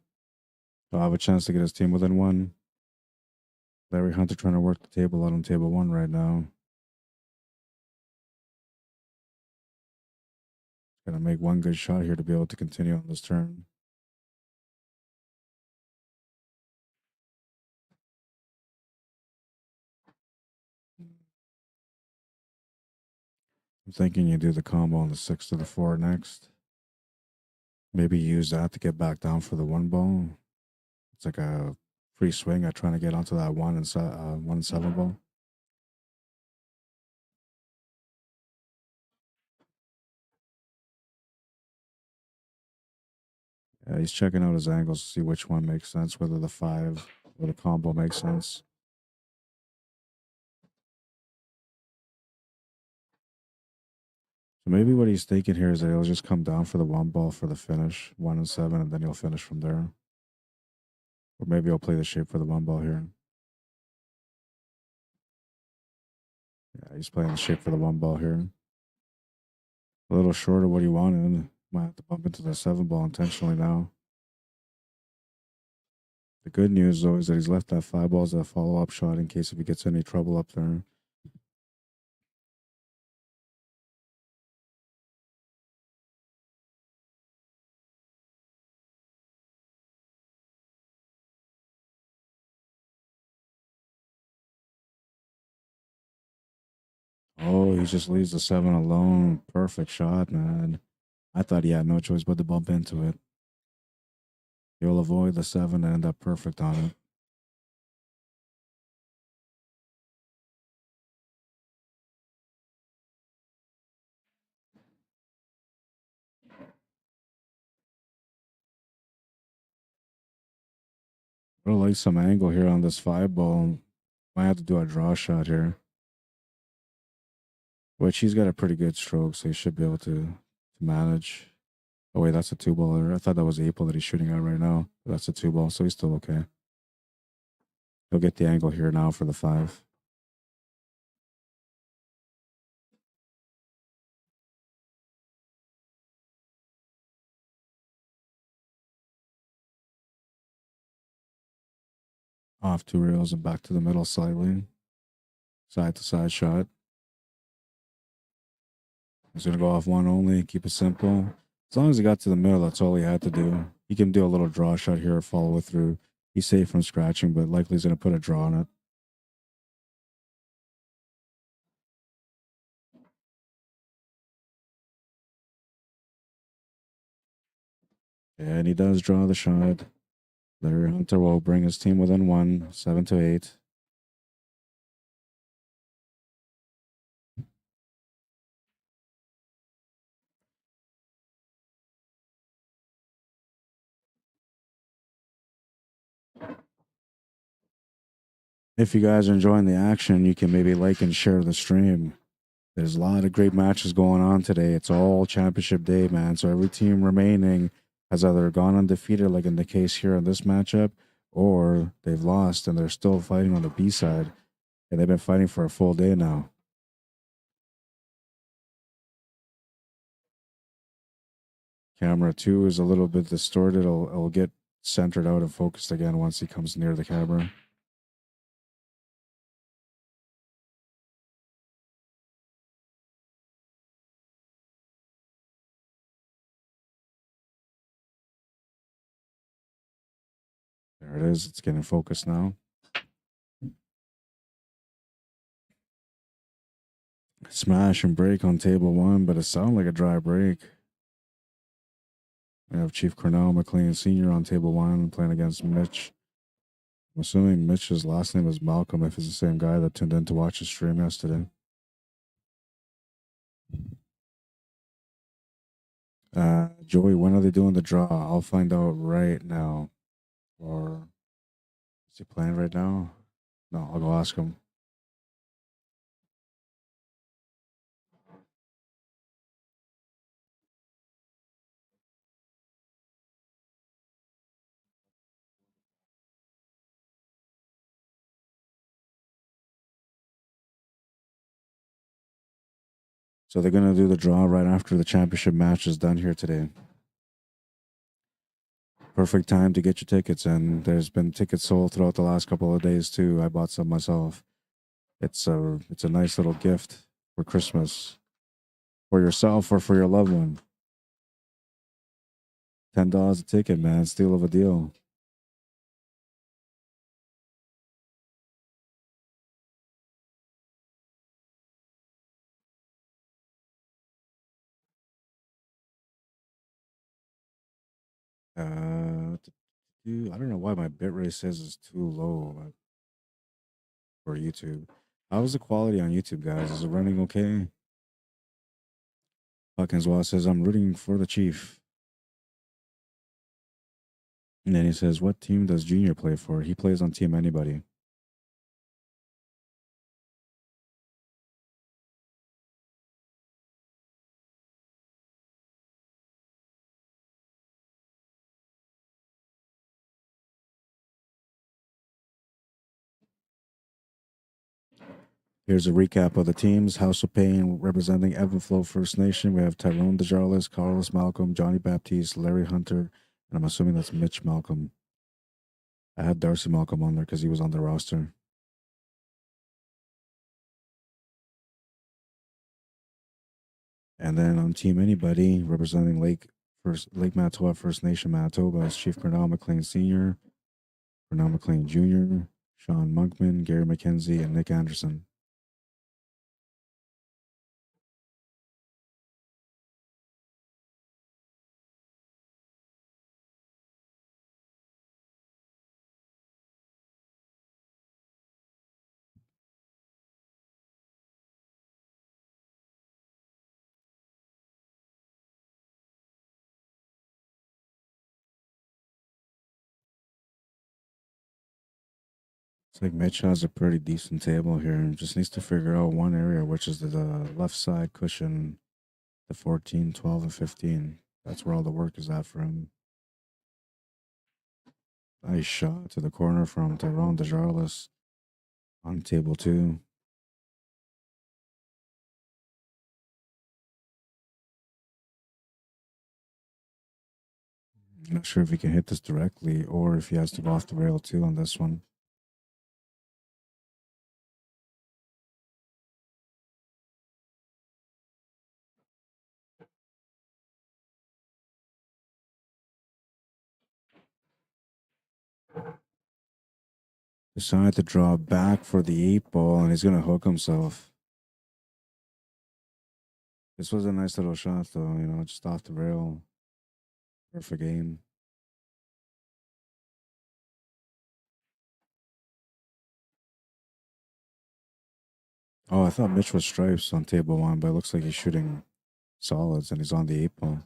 He'll have a chance to get his team within 1. Larry Hunter trying to work the table out on table 1 right now. Gonna make one good shot here to be able to continue on this turn. I'm thinking you do the combo on the 6 to the 4 next. Maybe use that to get back down for the 1 ball. It's like a free swing at trying to get onto that 1 and 7 ball. Yeah, he's checking out his angles to see which one makes sense, whether the 5 or the combo makes sense. So maybe what he's thinking here is that he'll just come down for the 1 ball for the finish, 1 and 7, and then he'll finish from there. Or maybe he'll play the shape for the 1 ball here. Yeah, he's playing the shape for the 1 ball here. A little short of what he wanted. Might have to bump into the 7 ball intentionally now. The good news, though, is that he's left that 5 ball as a follow-up shot in case if he gets any trouble up there. Oh, he just leaves the 7 alone. Perfect shot, man. I thought he had no choice but to bump into it. He'll avoid the 7 and end up perfect on it. I would like some angle here on this 5 ball. Might have to do a draw shot here. Which he's got a pretty good stroke, so he should be able to manage. Oh, wait, that's a 2 baller. I thought that was the 8 ball that he's shooting at right now. That's a 2 ball, so he's still okay. He'll get the angle here now for the 5. Off 2 rails and back to the middle slightly. Side to side shot. He's going to go off 1 only, keep it simple. As long as he got to the middle, that's all he had to do. He can do a little draw shot here or follow it through. He's safe from scratching, but likely he's going to put a draw on it. And he does draw the shot. Larry Hunter will bring his team within 1, 7 to 8. If you guys are enjoying the action, you can maybe like and share the stream. There's a lot of great matches going on today. It's all championship day, man. So every team remaining has either gone undefeated, like in the case here in this matchup, or they've lost and they're still fighting on the B side. And they've been fighting for a full day now. Camera 2 is a little bit distorted. It'll get centered out and focused again once he comes near the camera. There it is. It's getting focused now. Smash and break on table 1, but it sounded like a dry break. We have Chief Cornell McLean Sr. on table 1 playing against Mitch. I'm assuming Mitch's last name is Malcolm if it's the same guy that tuned in to watch his stream yesterday. Joey, when are they doing the draw? I'll find out right now. Or is he playing right now? No, I'll go ask him. So they're going to do the draw right after the championship match is done here today. Perfect time to get your tickets, and there's been tickets sold throughout the last couple of days too. I bought some myself. It's a nice little gift for Christmas, for yourself or for your loved one. $10 a ticket, man. Steal of a deal. I don't know why my bitrate says it's too low for YouTube. How's the quality on YouTube, guys? Is it running okay? Hawkins Watt says, I'm rooting for the Chief. And then he says, what team does Junior play for? He plays on Team Anybody. Here's a recap of the teams. House of Pain representing Evanflow First Nation. We have Tyrone DeJarlis, Carlos Malcolm, Johnny Baptiste, Larry Hunter, and I'm assuming that's Mitch Malcolm. I had Darcy Malcolm on there because he was on the roster. And then on Team Anybody, representing Lake Manitoba First Nation, Manitoba, is Chief Wally Mclean Sr., Wally Mclean Jr., Sean Monkman, Gary McKenzie, and Nick Anderson. It's like Mitch has a pretty decent table here and just needs to figure out one area, which is the left side cushion, the 14, 12, and 15. That's where all the work is at for him. Nice shot to the corner from Tyrone DeJarlis on table 2. I'm not sure if he can hit this directly or if he has to go off the rail too on this one. Decided to draw back for the 8 ball and he's going to hook himself. This was a nice little shot though, just off the rail. Perfect game. Oh, I thought Mitch was stripes on table 1, but it looks like he's shooting solids and he's on the 8 ball.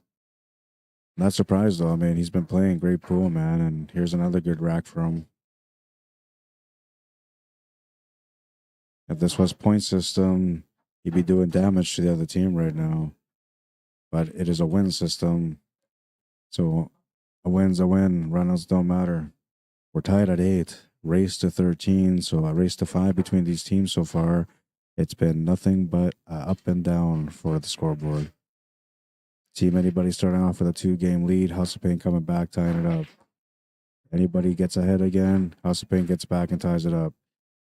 Not surprised though. I mean, he's been playing great pool, man, and here's another good rack for him. If this was point system, he'd be doing damage to the other team right now. But it is a win system. So a win's a win. Runouts don't matter. We're tied at 8. Race to 13. So a race to 5 between these teams so far. It's been nothing but up and down for the scoreboard. Team Anybody starting off with a 2-game lead. House of Pain coming back, tying it up. Anybody gets ahead again. House of Pain gets back and ties it up.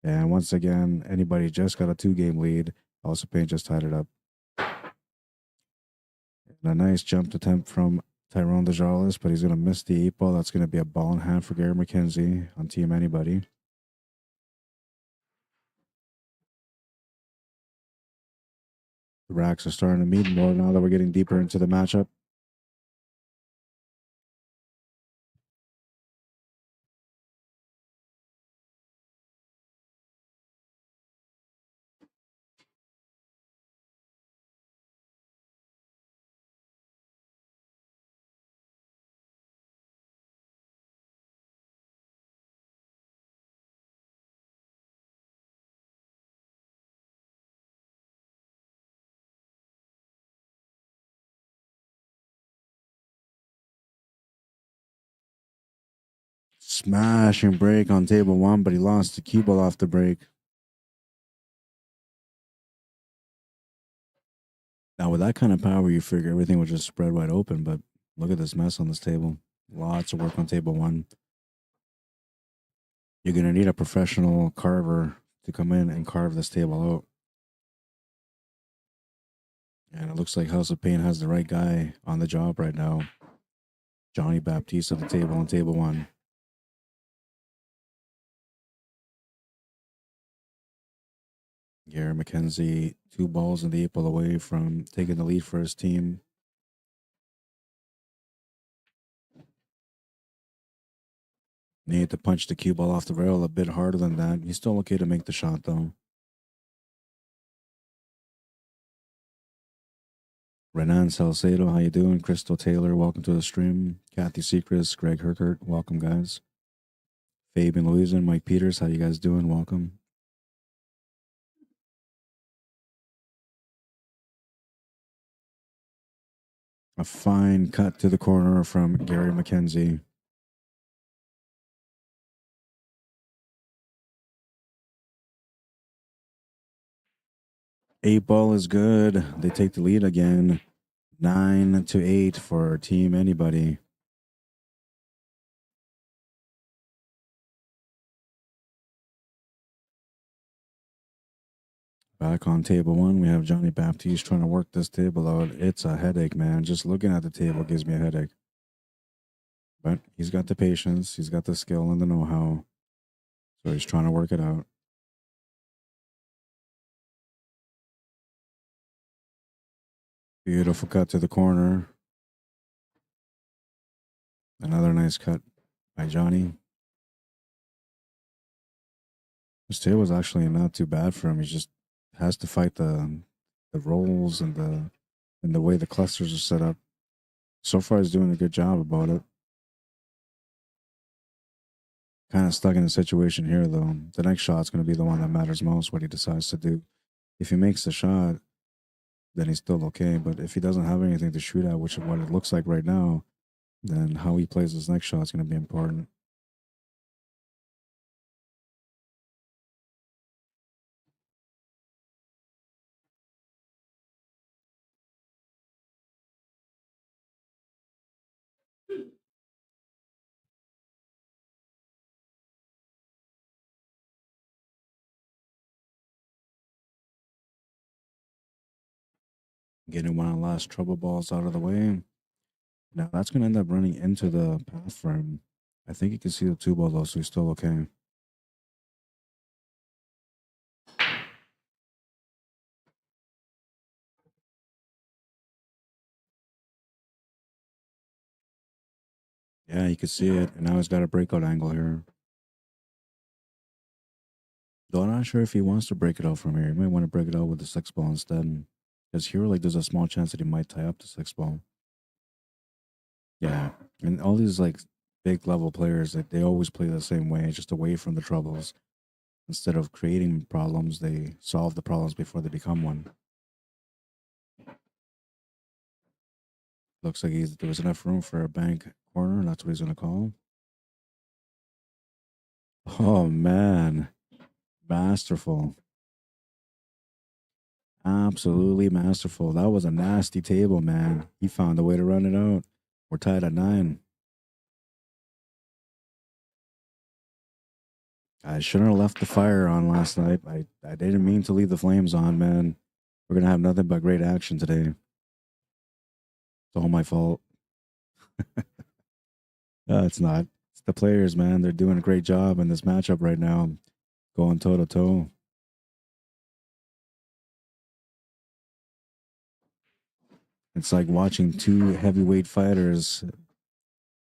And once again, Anybody just got a 2-game lead. House of Pain just tied it up. And a nice jump attempt from Tyrone DeJarlis, but he's going to miss the 8 ball. That's going to be a ball in hand for Gary McKenzie on Team Anybody. The racks are starting to meet more now that we're getting deeper into the matchup. Smash and break on table 1, but he lost the cue ball off the break. Now, with that kind of power, you figure everything would just spread wide open, but look at this mess on this table. Lots of work on table 1. You're going to need a professional carver to come in and carve this table out. And it looks like House of Pain has the right guy on the job right now. Johnny Baptiste at the table on table one. Gary McKenzie, 2 balls in the 8 ball away from taking the lead for his team. Need to punch the cue ball off the rail a bit harder than that. He's still okay to make the shot, though. Renan Salcedo, how you doing? Crystal Taylor, welcome to the stream. Kathy Secrets, Greg Herkert, welcome, guys. Fabian Louisan, Mike Peters, how you guys doing? Welcome. A fine cut to the corner from Gary McKenzie. Eight ball is good. They take the lead again. 9-8 for Team Anybody. Back on table one, we have Johnny Baptiste trying to work this table out. It's a headache, man. Just looking at the table gives me a headache. But he's got the patience, he's got the skill and the know-how. So he's trying to work it out. Beautiful cut to the corner. Another nice cut by Johnny. This table was actually not too bad for him. He just has to fight the rolls and the way the clusters are set up. So far, he's doing a good job about it. Kind of stuck in a situation here, though. The next shot's going to be the one that matters most, what he decides to do. If he makes the shot, then he's still okay. But if he doesn't have anything to shoot at, which is what it looks like right now, then how he plays his next shot is going to be important. Getting one of the last trouble balls out of the way. Now that's going to end up running into the path for him. I think he can see the 2 ball though, so he's still okay. Yeah, you can see it. And now he's got a breakout angle here. Though I'm not sure if he wants to break it out from here. He might want to break it out with the 6 ball instead. Because here, like, there's a small chance that he might tie up the 6 ball. Yeah. And all these, like, big level players, they always play the same way, just away from the troubles. Instead of creating problems, they solve the problems before they become one. Looks like there was enough room for a bank corner. That's what he's going to call. Oh, man. Masterful. Absolutely masterful. That was a nasty table, man. He found a way to run it out. We're tied at 9. I shouldn't have left the fire on last night. I didn't mean to leave the flames on, man. We're going to have nothing but great action today. It's all my fault. No, it's not. It's the players, man. They're doing a great job in this matchup right now, going toe to toe. It's like watching 2 heavyweight fighters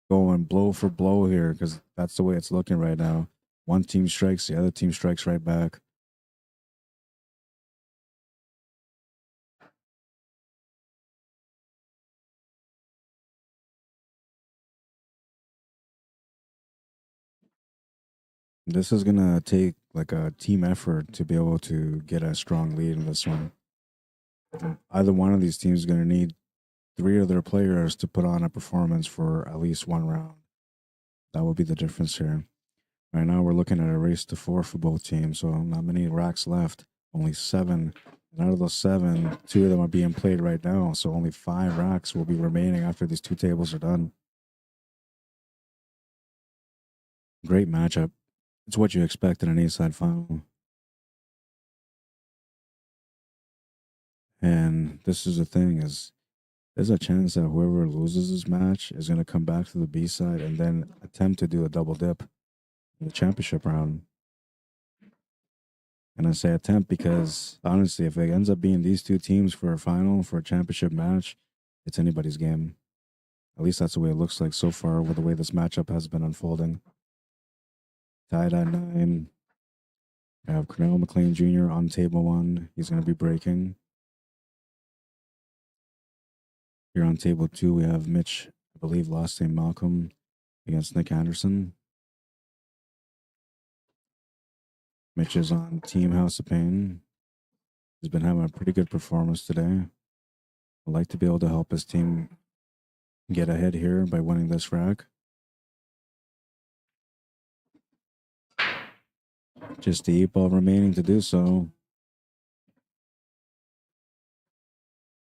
going blow for blow here because that's the way it's looking right now. One team strikes, the other team strikes right back. This is going to take like a team effort to be able to get a strong lead in this one. Either one of these teams is going to need 3 of their players to put on a performance for at least 1 round. That will be the difference here. Right now, we're looking at a race to 4 for both teams, so not many racks left. Only 7. And out of those 7, 2 of them are being played right now, so only 5 racks will be remaining after these 2 tables are done. Great matchup. It's what you expect in an A-side final. And this is the thing is, There's a chance that whoever loses this match is going to come back to the B side and then attempt to do a double dip in the championship round. And I say attempt because honestly, if it ends up being these two teams for a final, for a championship match, it's anybody's game. At least that's the way it looks like so far with the way this matchup has been unfolding. Tied at 9. I have Wally Mclean Jr. on table 1. He's going to be breaking. Here on table 2, we have Mitch, I believe last name Malcolm, against Nick Anderson. Mitch is on Team House of Pain. He's been having a pretty good performance today. I'd like to be able to help his team get ahead here by winning this rack. Just the 8-ball remaining to do so.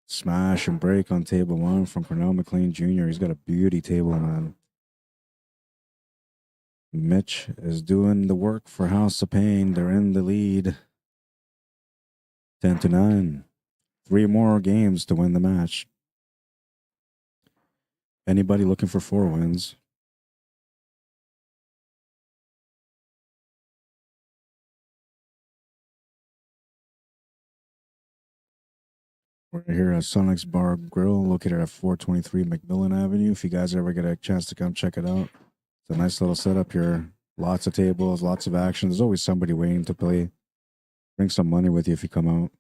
Smash and break on table 1 from Wally Mclean Jr. He's got a beauty table, man. Mitch is doing the work for House of Pain. They're in the lead. 10-9. 3 more games to win the match. Anybody looking for 4 wins? We're here at SONIX Bar Grill, located at 423 McMillan Avenue. If you guys ever get a chance to come check it out, it's a nice little setup here. Lots of tables, lots of action. There's always somebody waiting to play. Bring some money with you if you come out.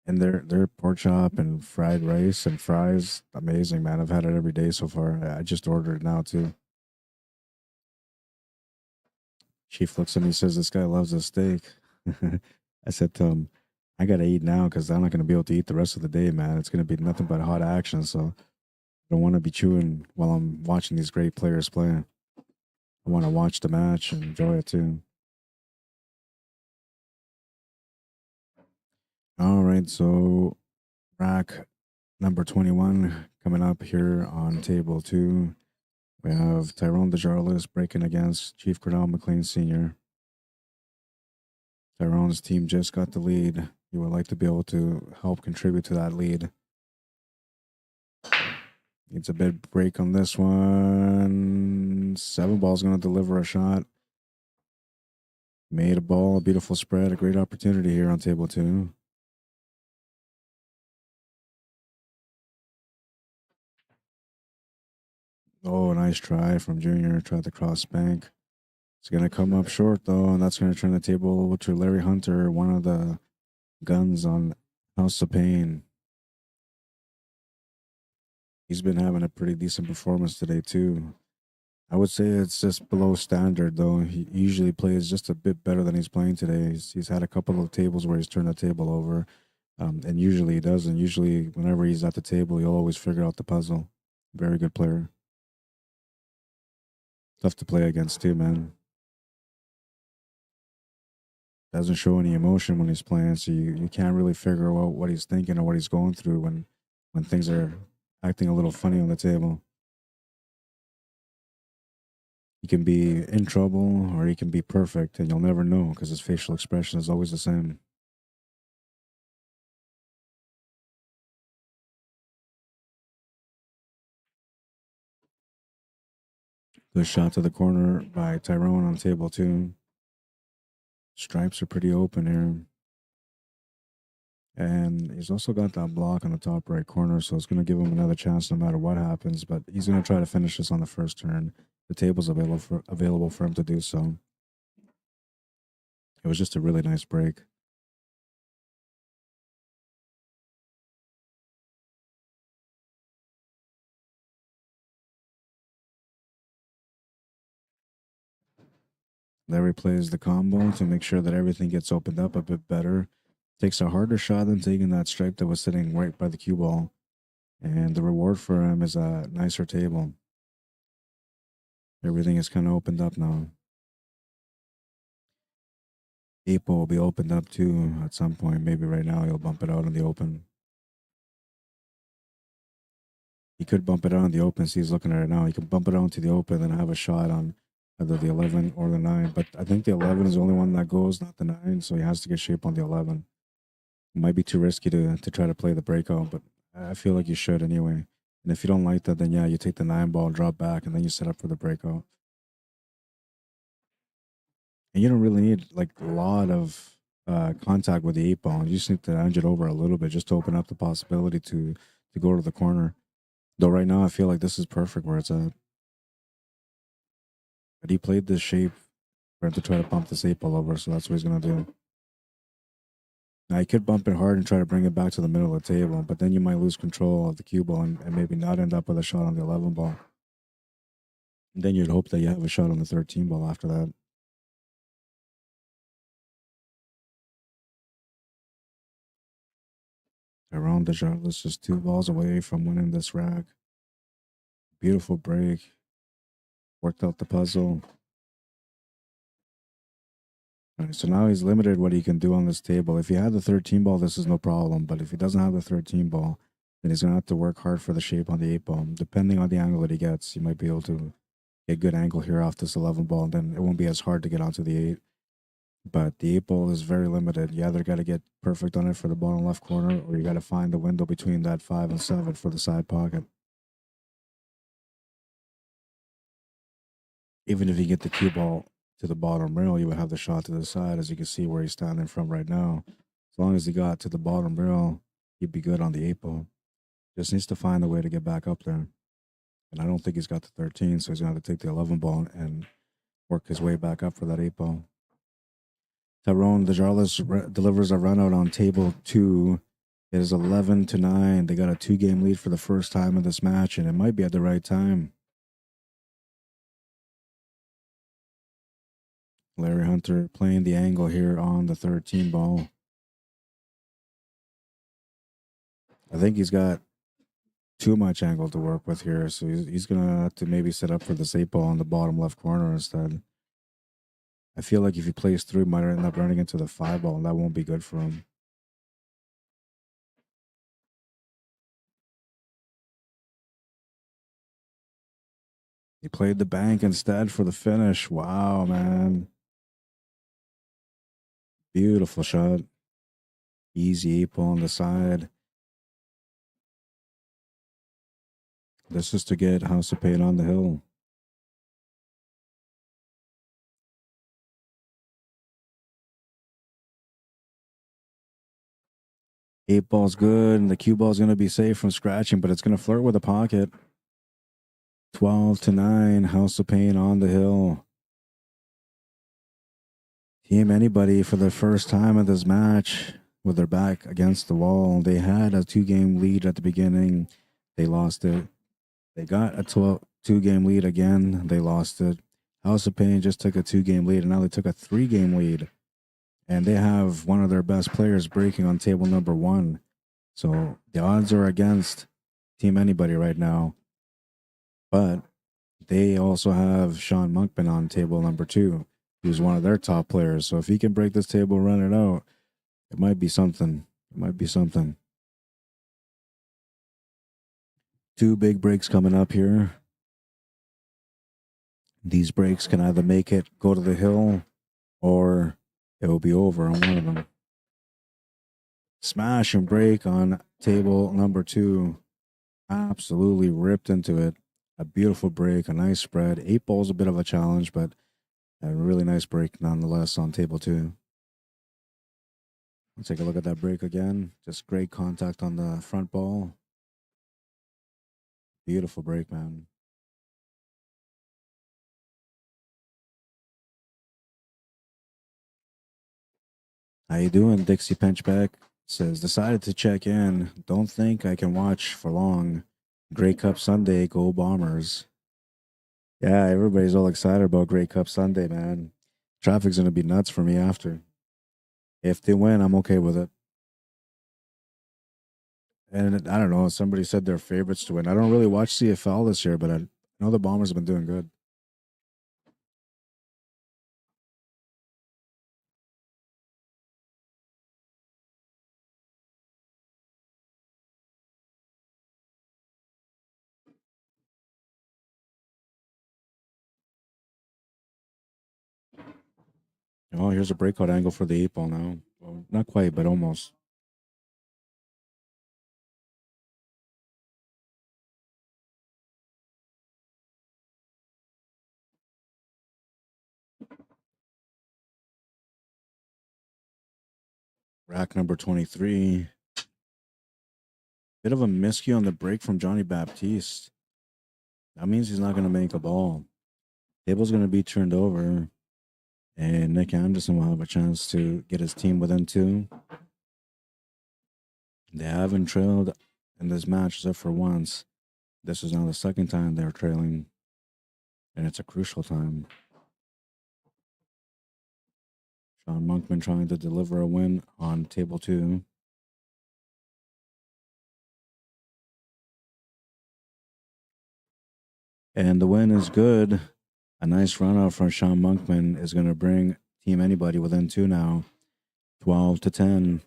And their pork chop and fried rice and fries, amazing, man. I've had it every day so far. I just ordered it now too. Chief looks at me and says, "This guy loves his steak." I said to him, "I gotta eat now because I'm not gonna be able to eat the rest of the day, man. It's gonna be nothing but hot action. So I don't want to be chewing while I'm watching these great players play. I want to watch the match and enjoy it too." All right, so rack number 21 coming up here on table 2. We have Tyrone DeJarlis breaking against Chief Wally Mclean Sr. Tyrone's team just got the lead. He would like to be able to help contribute to that lead. Needs a bit break on this one. 7-ball's going to deliver a shot. Made a ball, a beautiful spread, a great opportunity here on table 2. Oh, nice try from Junior. Tried the cross bank. It's going to come up short, though, and that's going to turn the table to Larry Hunter, one of the guns on House of Pain. He's been having a pretty decent performance today, too. I would say it's just below standard, though. He usually plays just a bit better than he's playing today. He's had a couple of tables where he's turned the table over, and usually he does. And usually, whenever he's at the table, he'll always figure out the puzzle. Very good player. Tough to play against, too, man. Doesn't show any emotion when he's playing, so you can't really figure out what he's thinking or what he's going through when things are acting a little funny on the table. He can be in trouble or he can be perfect, and you'll never know because his facial expression is always the same. Good shot to the corner by Tyrone on table 2. Stripes are pretty open here. And he's also got that block on the top right corner, so it's going to give him another chance no matter what happens. But he's going to try to finish this on the first turn. The table's available for him to do so. It was just a really nice break. Larry plays the combo to make sure that everything gets opened up a bit better. Takes a harder shot than taking that strike that was sitting right by the cue ball. And the reward for him is a nicer table. Everything is kind of opened up now. 8-ball will be opened up too at some point. Maybe right now he'll bump it out in the open. He could bump it out in the open. See, he's looking at it now. He can bump it out into the open and have a shot on either the 11 or the 9. But I think the 11 is the only one that goes, not the 9. So he has to get shape on the 11. It might be too risky to try to play the breakout, but I feel like you should anyway. And if you don't like that, then yeah, you take the 9 ball, drop back, and then you set up for the breakout. And you don't really need like a lot of contact with the 8 ball. You just need to edge it over a little bit just to open up the possibility to go to the corner. Though right now I feel like this is perfect where it's at. But he played this shape for him to try to bump this 8 ball over, so that's what he's gonna do. Now he could bump it hard and try to bring it back to the middle of the table, but then you might lose control of the cue ball and maybe not end up with a shot on the 11 ball. And then you'd hope that you have a shot on the 13 ball after that. Around the Jarvis just 2 balls away from winning this rack. Beautiful break. Worked out the puzzle. All right, so now he's limited what he can do on this table. If he had the 13 ball, this is no problem. But if he doesn't have the 13 ball, then he's gonna have to work hard for the shape on the 8 ball. Depending on the angle that he gets, he might be able to get a good angle here off this 11 ball, and then it won't be as hard to get onto the 8. But the 8 ball is very limited. You either got to get perfect on it for the bottom left corner, or you got to find the window between that 5 and 7 for the side pocket. Even if you get the cue ball to the bottom rail, you would have the shot to the side, as you can see where he's standing from right now. As long as he got to the bottom rail, he'd be good on the 8 ball. Just needs to find a way to get back up there. And I don't think he's got the 13, so he's going to have to take the 11 ball and work his way back up for that 8 ball. Tyrone DeJarlis delivers a run out on table 2. It is 11-9. They got a 2-game lead for the first time in this match, and it might be at the right time. Larry Hunter playing the angle here on the 13 ball. I think he's got too much angle to work with here, so he's going to have to maybe set up for this 8 ball on the bottom left corner instead. I feel like if he plays through, he might end up running into the 5 ball, and that won't be good for him. He played the bank instead for the finish. Wow, man. Beautiful shot. Easy 8 ball on the side. This is to get House of Pain on the hill. Eight ball's good, and the cue ball's going to be safe from scratching, but it's going to flirt with the pocket. 12-9, House of Pain on the hill. Team Anybody for the first time in this match with their back against the wall. They had a 2-game lead at the beginning. They lost it. They got a 2-game lead again. They lost it. House of Pain just took a 2-game lead, and now they took a 3-game lead. And they have one of their best players breaking on table number 1. So the odds are against Team Anybody right now. But they also have Sean Monkman on table number 2, who's one of their top players. So if he can break this table, run it out, it might be something. It might be something. 2 big breaks coming up here. These breaks can either make it go to the hill, or it will be over on one of them. Smash and break on table number 2. Absolutely ripped into it. A beautiful break, a nice spread. 8 ball's a bit of a challenge, but a really nice break nonetheless on table 2. Let's take a look at that break again. Just great contact on the front ball. Beautiful break, man. How you doing? Dixie Pinchback says, decided to check in. Don't think I can watch for long. Grey Cup Sunday, go Bombers. Yeah, everybody's all excited about Grey Cup Sunday, man. Traffic's going to be nuts for me after. If they win, I'm okay with it. And I don't know, somebody said they're favorites to win. I don't really watch CFL this year, but I know the Bombers have been doing good. Oh, here's a breakout angle for the 8 ball now. Well, not quite, but almost. Rack number 23. Bit of a miscue on the break from Johnny Baptiste. That means he's not going to make a ball. Table's going to be turned over, and Nick Anderson will have a chance to get his team within 2. They haven't trailed in this match except for once. This is now the second time they're trailing, and it's a crucial time. Sean Monkman trying to deliver a win on table 2. And the win is good. A nice run out from Sean Monkman is going to bring Team Anybody within 2 now. 12-10.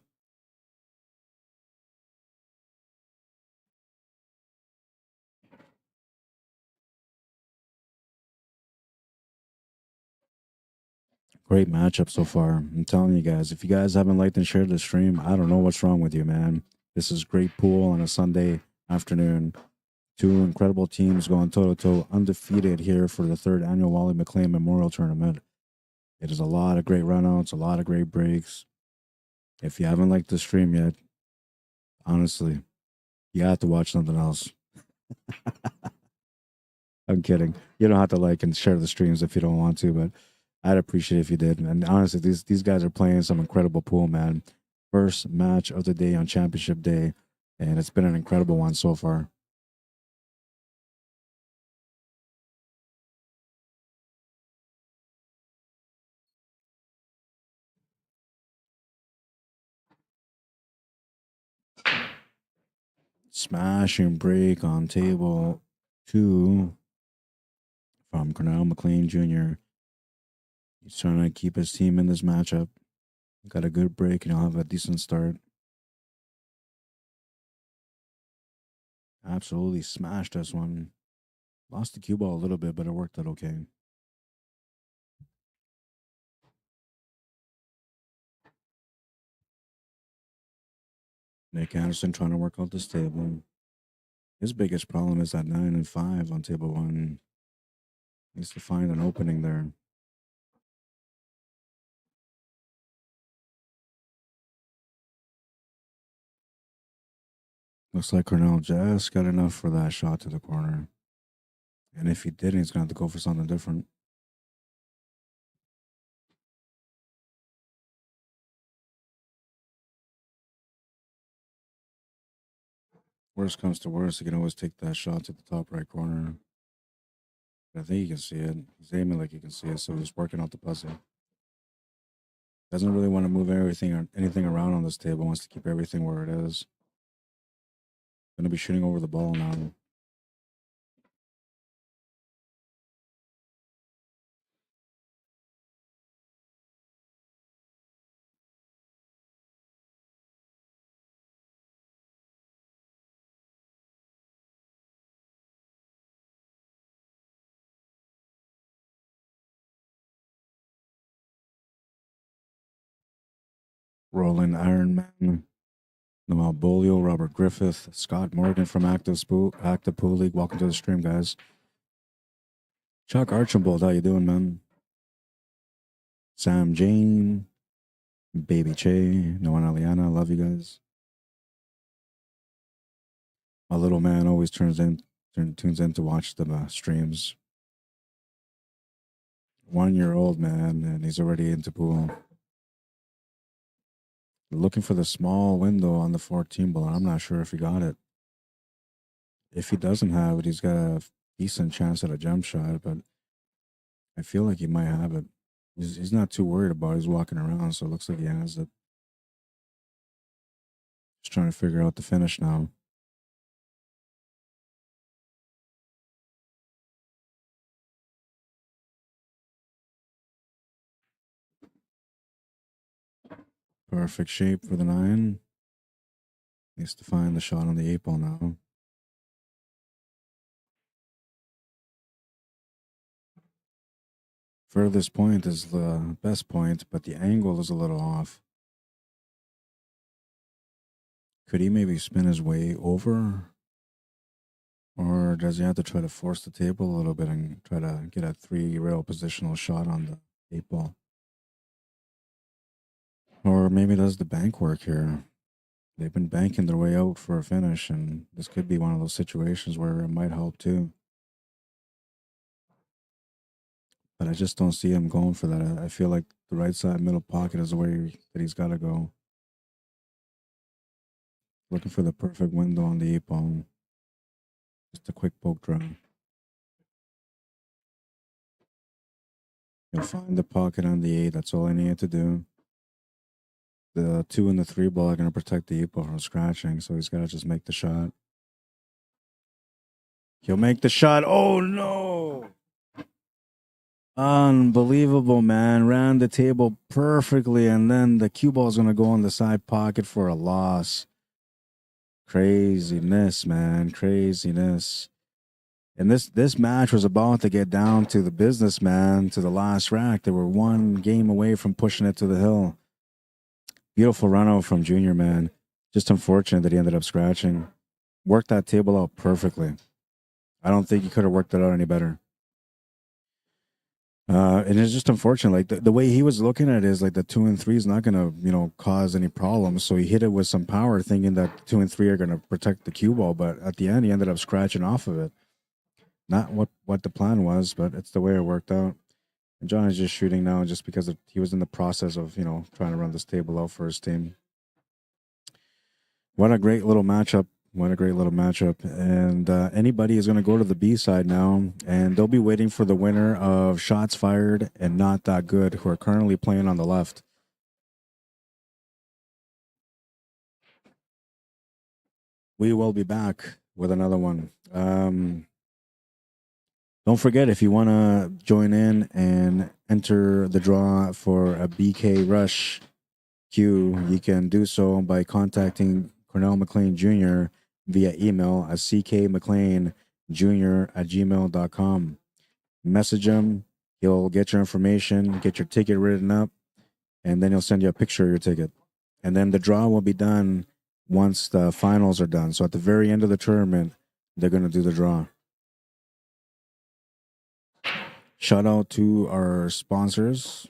Great matchup so far. I'm telling you guys, if you guys haven't liked and shared the stream, I don't know what's wrong with you, man. This is great pool on a Sunday afternoon. 2 incredible teams going toe-to-toe, undefeated here for the 3rd annual Wally Mclean Memorial Tournament. It is a lot of great runouts, a lot of great breaks. If you haven't liked the stream yet, honestly, you have to watch something else. I'm kidding. You don't have to like and share the streams if you don't want to, but I'd appreciate it if you did. And honestly, these guys are playing some incredible pool, man. First match of the day on championship day, and it's been an incredible one so far. Smash and break on table 2 from Cornell McLean Jr. He's trying to keep his team in this matchup. Got a good break, and he'll have a decent start. Absolutely smashed this one. Lost the cue ball a little bit, but it worked out okay. Nick Anderson trying to work out this table. His biggest problem is that 9 and 5 on table 1. Needs to find an opening there. Looks like Cornell just got enough for that shot to the corner. And if he didn't, he's going to have to go for something different. Worst comes to worst, he can always take that shot to the top right corner. But I think you can see it. He's aiming like you can see it, so he's working out the puzzle. Doesn't really want to move everything or anything around on this table. Wants to keep everything where it is. Going to be shooting over the ball now. Roland Ironman, Noel Bolio, Robert Griffith, Scott Morgan from Active Pool League. Welcome to the stream, guys. Chuck Archibald, how you doing, man? Sam Jane, Baby Che, Noah Aliana, love you guys. My little man always tunes in to watch the streams. 1-year-old man, and he's already into pool. Looking for the small window on the 14 ball. I'm not sure if he got it. If he doesn't have it, he's got a decent chance at a jump shot, but I feel like he might have it. He's not too worried about it. He's walking around, so it looks like he has it. Just trying to figure out the finish now. Perfect shape for the 9. Needs to find the shot on the 8 ball now. furthest point is the best point, but the angle is a little off. Could he maybe spin his way over? Or does he have to try to force the table a little bit and try to get a 3-rail positional shot on the 8 ball? Or maybe does the bank work here? They've been banking their way out for a finish, and this could be one of those situations where it might help too. But I just don't see him going for that. I feel like the right side middle pocket is the way that he's got to go. Looking for the perfect window on the 8 ball. Just a quick poke draw. He'll find the pocket on the 8. That's all I need to do. The 2 and the 3 ball are going to protect the 8 ball from scratching, so he's got to just make the shot. He'll make the shot. Oh, no. Unbelievable, man. Ran the table perfectly, and then the cue ball is going to go in the side pocket for a loss. Craziness, man. Craziness. And this match was about to get down to the business, man, to the last rack. They were one game away from pushing it to the hill. Beautiful run out from Junior, man. Just unfortunate that he ended up scratching. Worked that table out perfectly. I don't think he could have worked it out any better. And it's just unfortunate. Like the way he was looking at it is like the 2 and 3 is not gonna, cause any problems. So he hit it with some power, thinking that 2 and 3 are gonna protect the cue ball. But at the end, he ended up scratching off of it. Not what the plan was, but it's the way it worked out. And John is just shooting now just because he was in the process of, trying to run this table out for his team. What a great little matchup. What a great little matchup. And anybody is going to go to the B side now, and they'll be waiting for the winner of Shots Fired and Not That Good, who are currently playing on the left. We will be back with another one. Don't forget, if you want to join in and enter the draw for a BK Rush queue, you can do so by contacting Cornell McLean Jr. via email at ckmcleanjr@gmail.com. Message him. He'll get your information, get your ticket written up, and then he'll send you a picture of your ticket. And then the draw will be done once the finals are done. So at the very end of the tournament, they're going to do the draw. Shout out to our sponsors.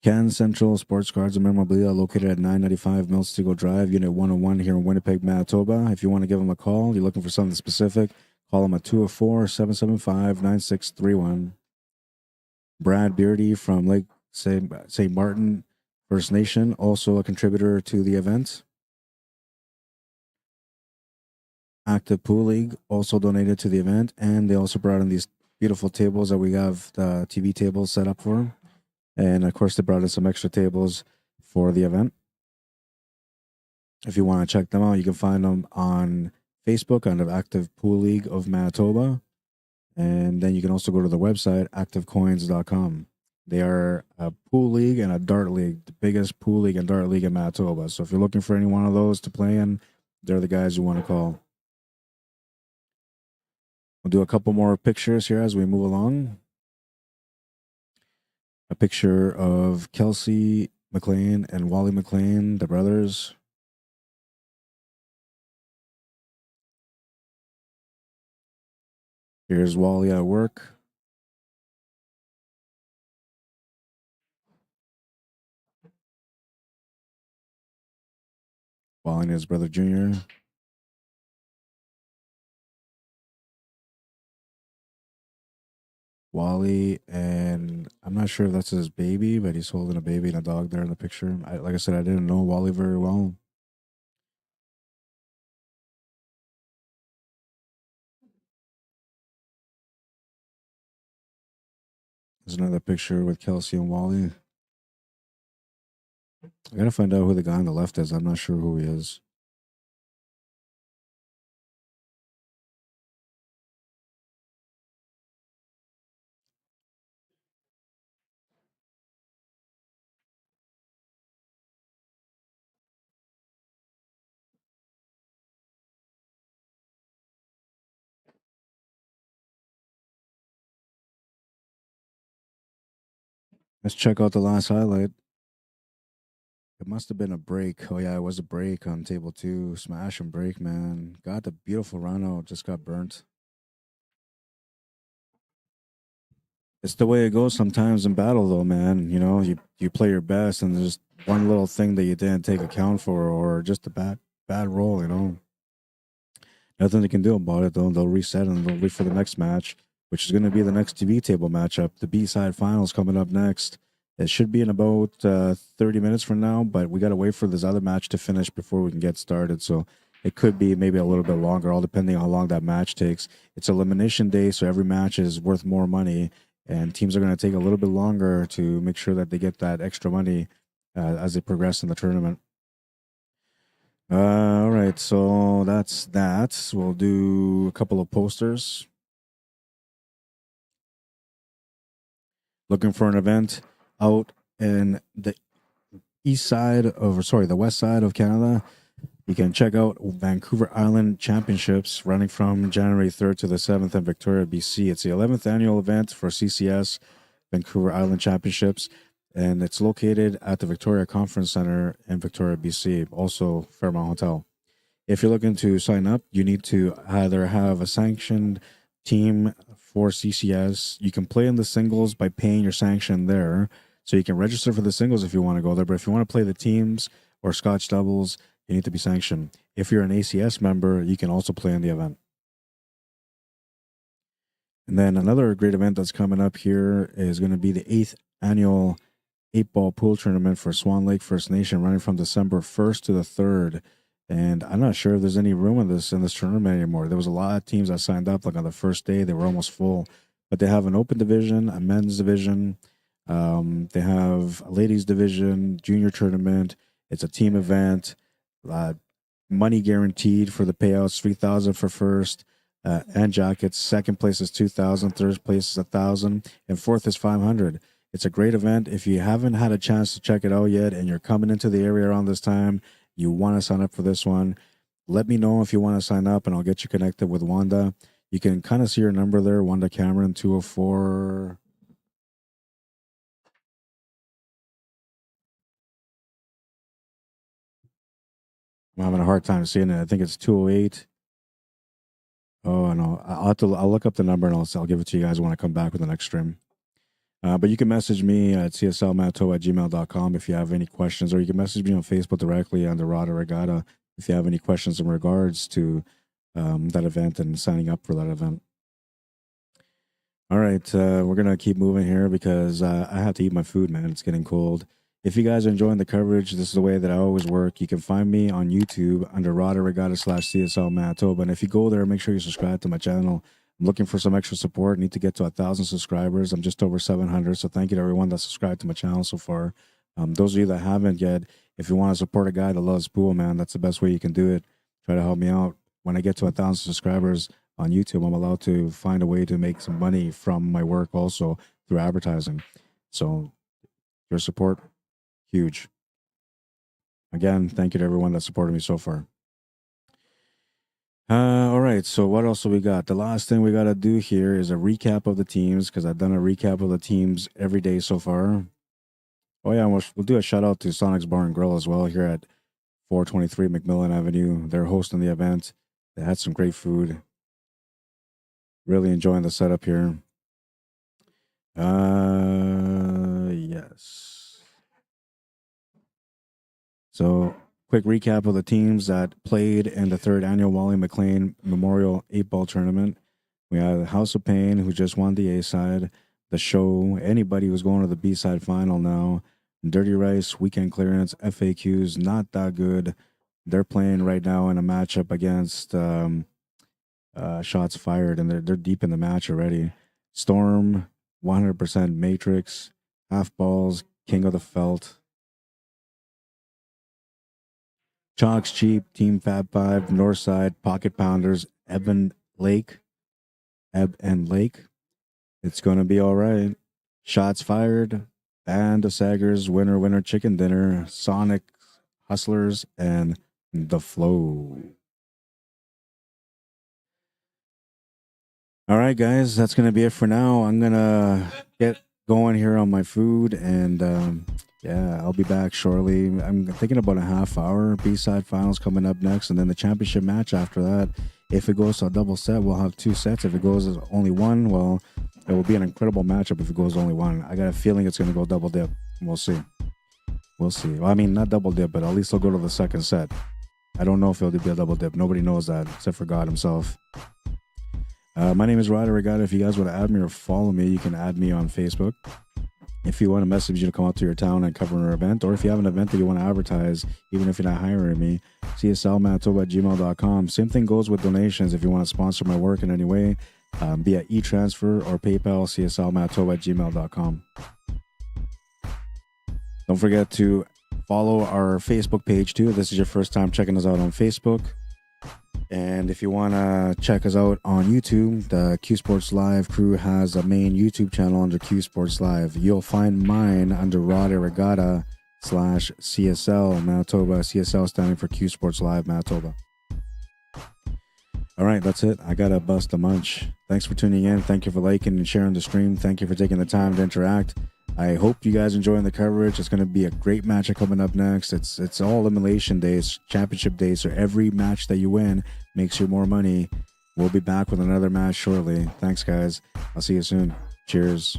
CAHS Central Sports Cards and Memorabilia, located at 995 Milstego Drive, Unit 101 here in Winnipeg, Manitoba. If you want to give them a call, you're looking for something specific, call them at 204-775-9631. Brad Beardy from Lake St. Martin First Nation, also a contributor to the event. Active Pool League also donated to the event, and they also brought in these beautiful tables that we have the TV tables set up for. And of course, they brought in some extra tables for the event. If you want to check them out, you can find them on Facebook under Active Pool League of Manitoba. And then you can also go to the website, activecoins.com. They are a pool league and a dart league, the biggest pool league and dart league in Manitoba. So if you're looking for any one of those to play in, they're the guys you want to call. We'll do a couple more pictures here as we move along. A picture of Kelsey McLean and Wally Mclean, the brothers. Here's Wally at work. Wally and his brother Junior. Wally, and I'm not sure if that's his baby, but he's holding a baby and a dog there in the picture. Like I said, I didn't know Wally very well. There's another picture with Kelsey and Wally. I gotta find out who the guy on the left is. I'm not sure who he is. Let's check out the last highlight. It must have been a break. Oh yeah, it was a break on table 2. Smash and break, man. Got the beautiful run out. Just got burnt. It's the way it goes sometimes in battle, though, man. You know, you play your best, and there's one little thing that you didn't take account for, or just a bad roll. You know, nothing they can do about it. They'll reset and they'll wait for the next match, which is going to be the next TV table matchup. The B side finals coming up next. It should be in about 30 minutes from now, but we got to wait for this other match to finish before we can get started. So it could be maybe a little bit longer, all depending on how long that match takes. It's elimination day, so every match is worth more money, and teams are going to take a little bit longer to make sure that they get that extra money as they progress in the tournament. All right, so that's that. We'll do a couple of posters. Looking for an event out in the the west side of Canada. You can check out Vancouver Island Championships running from January 3rd to the 7th in Victoria, BC. It's the 11th annual event for CCS Vancouver Island Championships, and it's located at the Victoria Conference Center in Victoria, BC, also Fairmont Hotel. If you're looking to sign up, you need to either have a sanctioned team for CCS. You can play in the singles by paying your sanction there. So you can register for the singles if you want to go there. But if you want to play the teams or Scotch doubles, you need to be sanctioned. If you're an ACS member, you can also play in the event. And then another great event that's coming up here is going to be the 8th annual 8-ball pool tournament for Swan Lake First Nation running from December 1st to the 3rd. And I'm not sure if there's any room in this tournament anymore. There was a lot of teams that signed up. Like on the first day, they were almost full. But they have an open division, a men's division. They have a ladies division, junior tournament. It's a team event. Money guaranteed for the payouts: $3,000 for first and jackets. Second place is $2,000. Third place is $1,000, and fourth is $500. It's a great event. If you haven't had a chance to check it out yet, and you're coming into the area around this time, you want to sign up for this one, let me know if you want to sign up, and I'll get you connected with Wanda. You can kind of see her number there, Wanda Cameron, 204. I'm having a hard time seeing it. I think it's 208. Oh, no. I'll look up the number, and I'll give it to you guys when I come back with the next stream. But you can message me at cslmanitoba@gmail.com if you have any questions, or you can message me on Facebook directly under Arriagada if you have any questions in regards to that event and signing up for that event. All right, we're going to keep moving here because I have to eat my food, man. It's getting cold. If you guys are enjoying the coverage, this is the way that I always work. You can find me on YouTube under Arriagada/CSL Manitoba. And if you go there, make sure you subscribe to my channel. I'm looking for some extra support. Need to get to 1,000 subscribers. I'm just over 700. So thank you to everyone that subscribed to my channel so far. Those of you that haven't yet, if you want to support a guy that loves pool, man, that's the best way you can do it. Try to help me out. When I get to 1,000 subscribers on YouTube, I'm allowed to find a way to make some money from my work also through advertising. So your support, huge. Again, thank you to everyone that supported me so far. All right, so what else do we got? The last thing we got to do here is a recap of the teams, because I've done a recap of the teams every day so far. Oh yeah, we'll do a shout out to SONIX Bar and Grill as well here at 423 McMillan Avenue. They're hosting the event. They had some great food. Really enjoying the setup here. Yes. So, quick recap of the teams that played in the 3rd annual Wally Mclean Memorial 8-ball tournament. We had House of Pain, who just won the A side. The Show, anybody who's going to the B side final now. Dirty Rice, Weekend Clearance, FAQs, not that good. They're playing right now in a matchup against Shots Fired, and they're deep in the match already. Storm, 100% Matrix, Half Balls, King of the Felt. Chalks Cheap, Team Fab 5, Northside, Pocket Pounders, Ebb and Lake. It's going to be all right. Shots Fired, Band of Saggers, Winner Chicken Dinner, Sonic Hustlers, and The Flow. All right, guys, that's going to be it for now. I'm going to going here on my food, and yeah, I'll be back shortly. I'm thinking about a half hour. B-side finals coming up next, and then the championship match after that. If it goes to a double set, we'll have 2 sets. If it goes as only one, well, it will be an incredible matchup if it goes only one. I got a feeling it's going to go double dip. We'll see. We'll see. Well, I mean, not double dip, but at least they'll go to the second set. I don't know if it'll be a double dip. Nobody knows that except for God himself. My name is Arriagada. If you guys want to add me or follow me, you can add me on Facebook. If you want a message to come out to your town and cover an event, or if you have an event that you want to advertise, even if you're not hiring me, cslmanitoba@gmail.com. Same thing goes with donations. If you want to sponsor my work in any way, via e-transfer or PayPal, cslmanitoba@gmail.com. Don't forget to follow our Facebook page too. If this is your first time checking us out on Facebook. And if you want to check us out on YouTube, the Q Sports Live crew has a main YouTube channel under Q Sports Live. You'll find mine under Rod Arriagada /CSL Manitoba. CSL standing for Q Sports Live Manitoba. All right, that's it. I got to bust a munch. Thanks for tuning in. Thank you for liking and sharing the stream. Thank you for taking the time to interact. I hope you guys enjoying the coverage. It's going to be a great matchup coming up next. It's all elimination days, championship days, so every match that you win makes you more money. We'll be back with another match shortly. Thanks, guys. I'll see you soon. Cheers.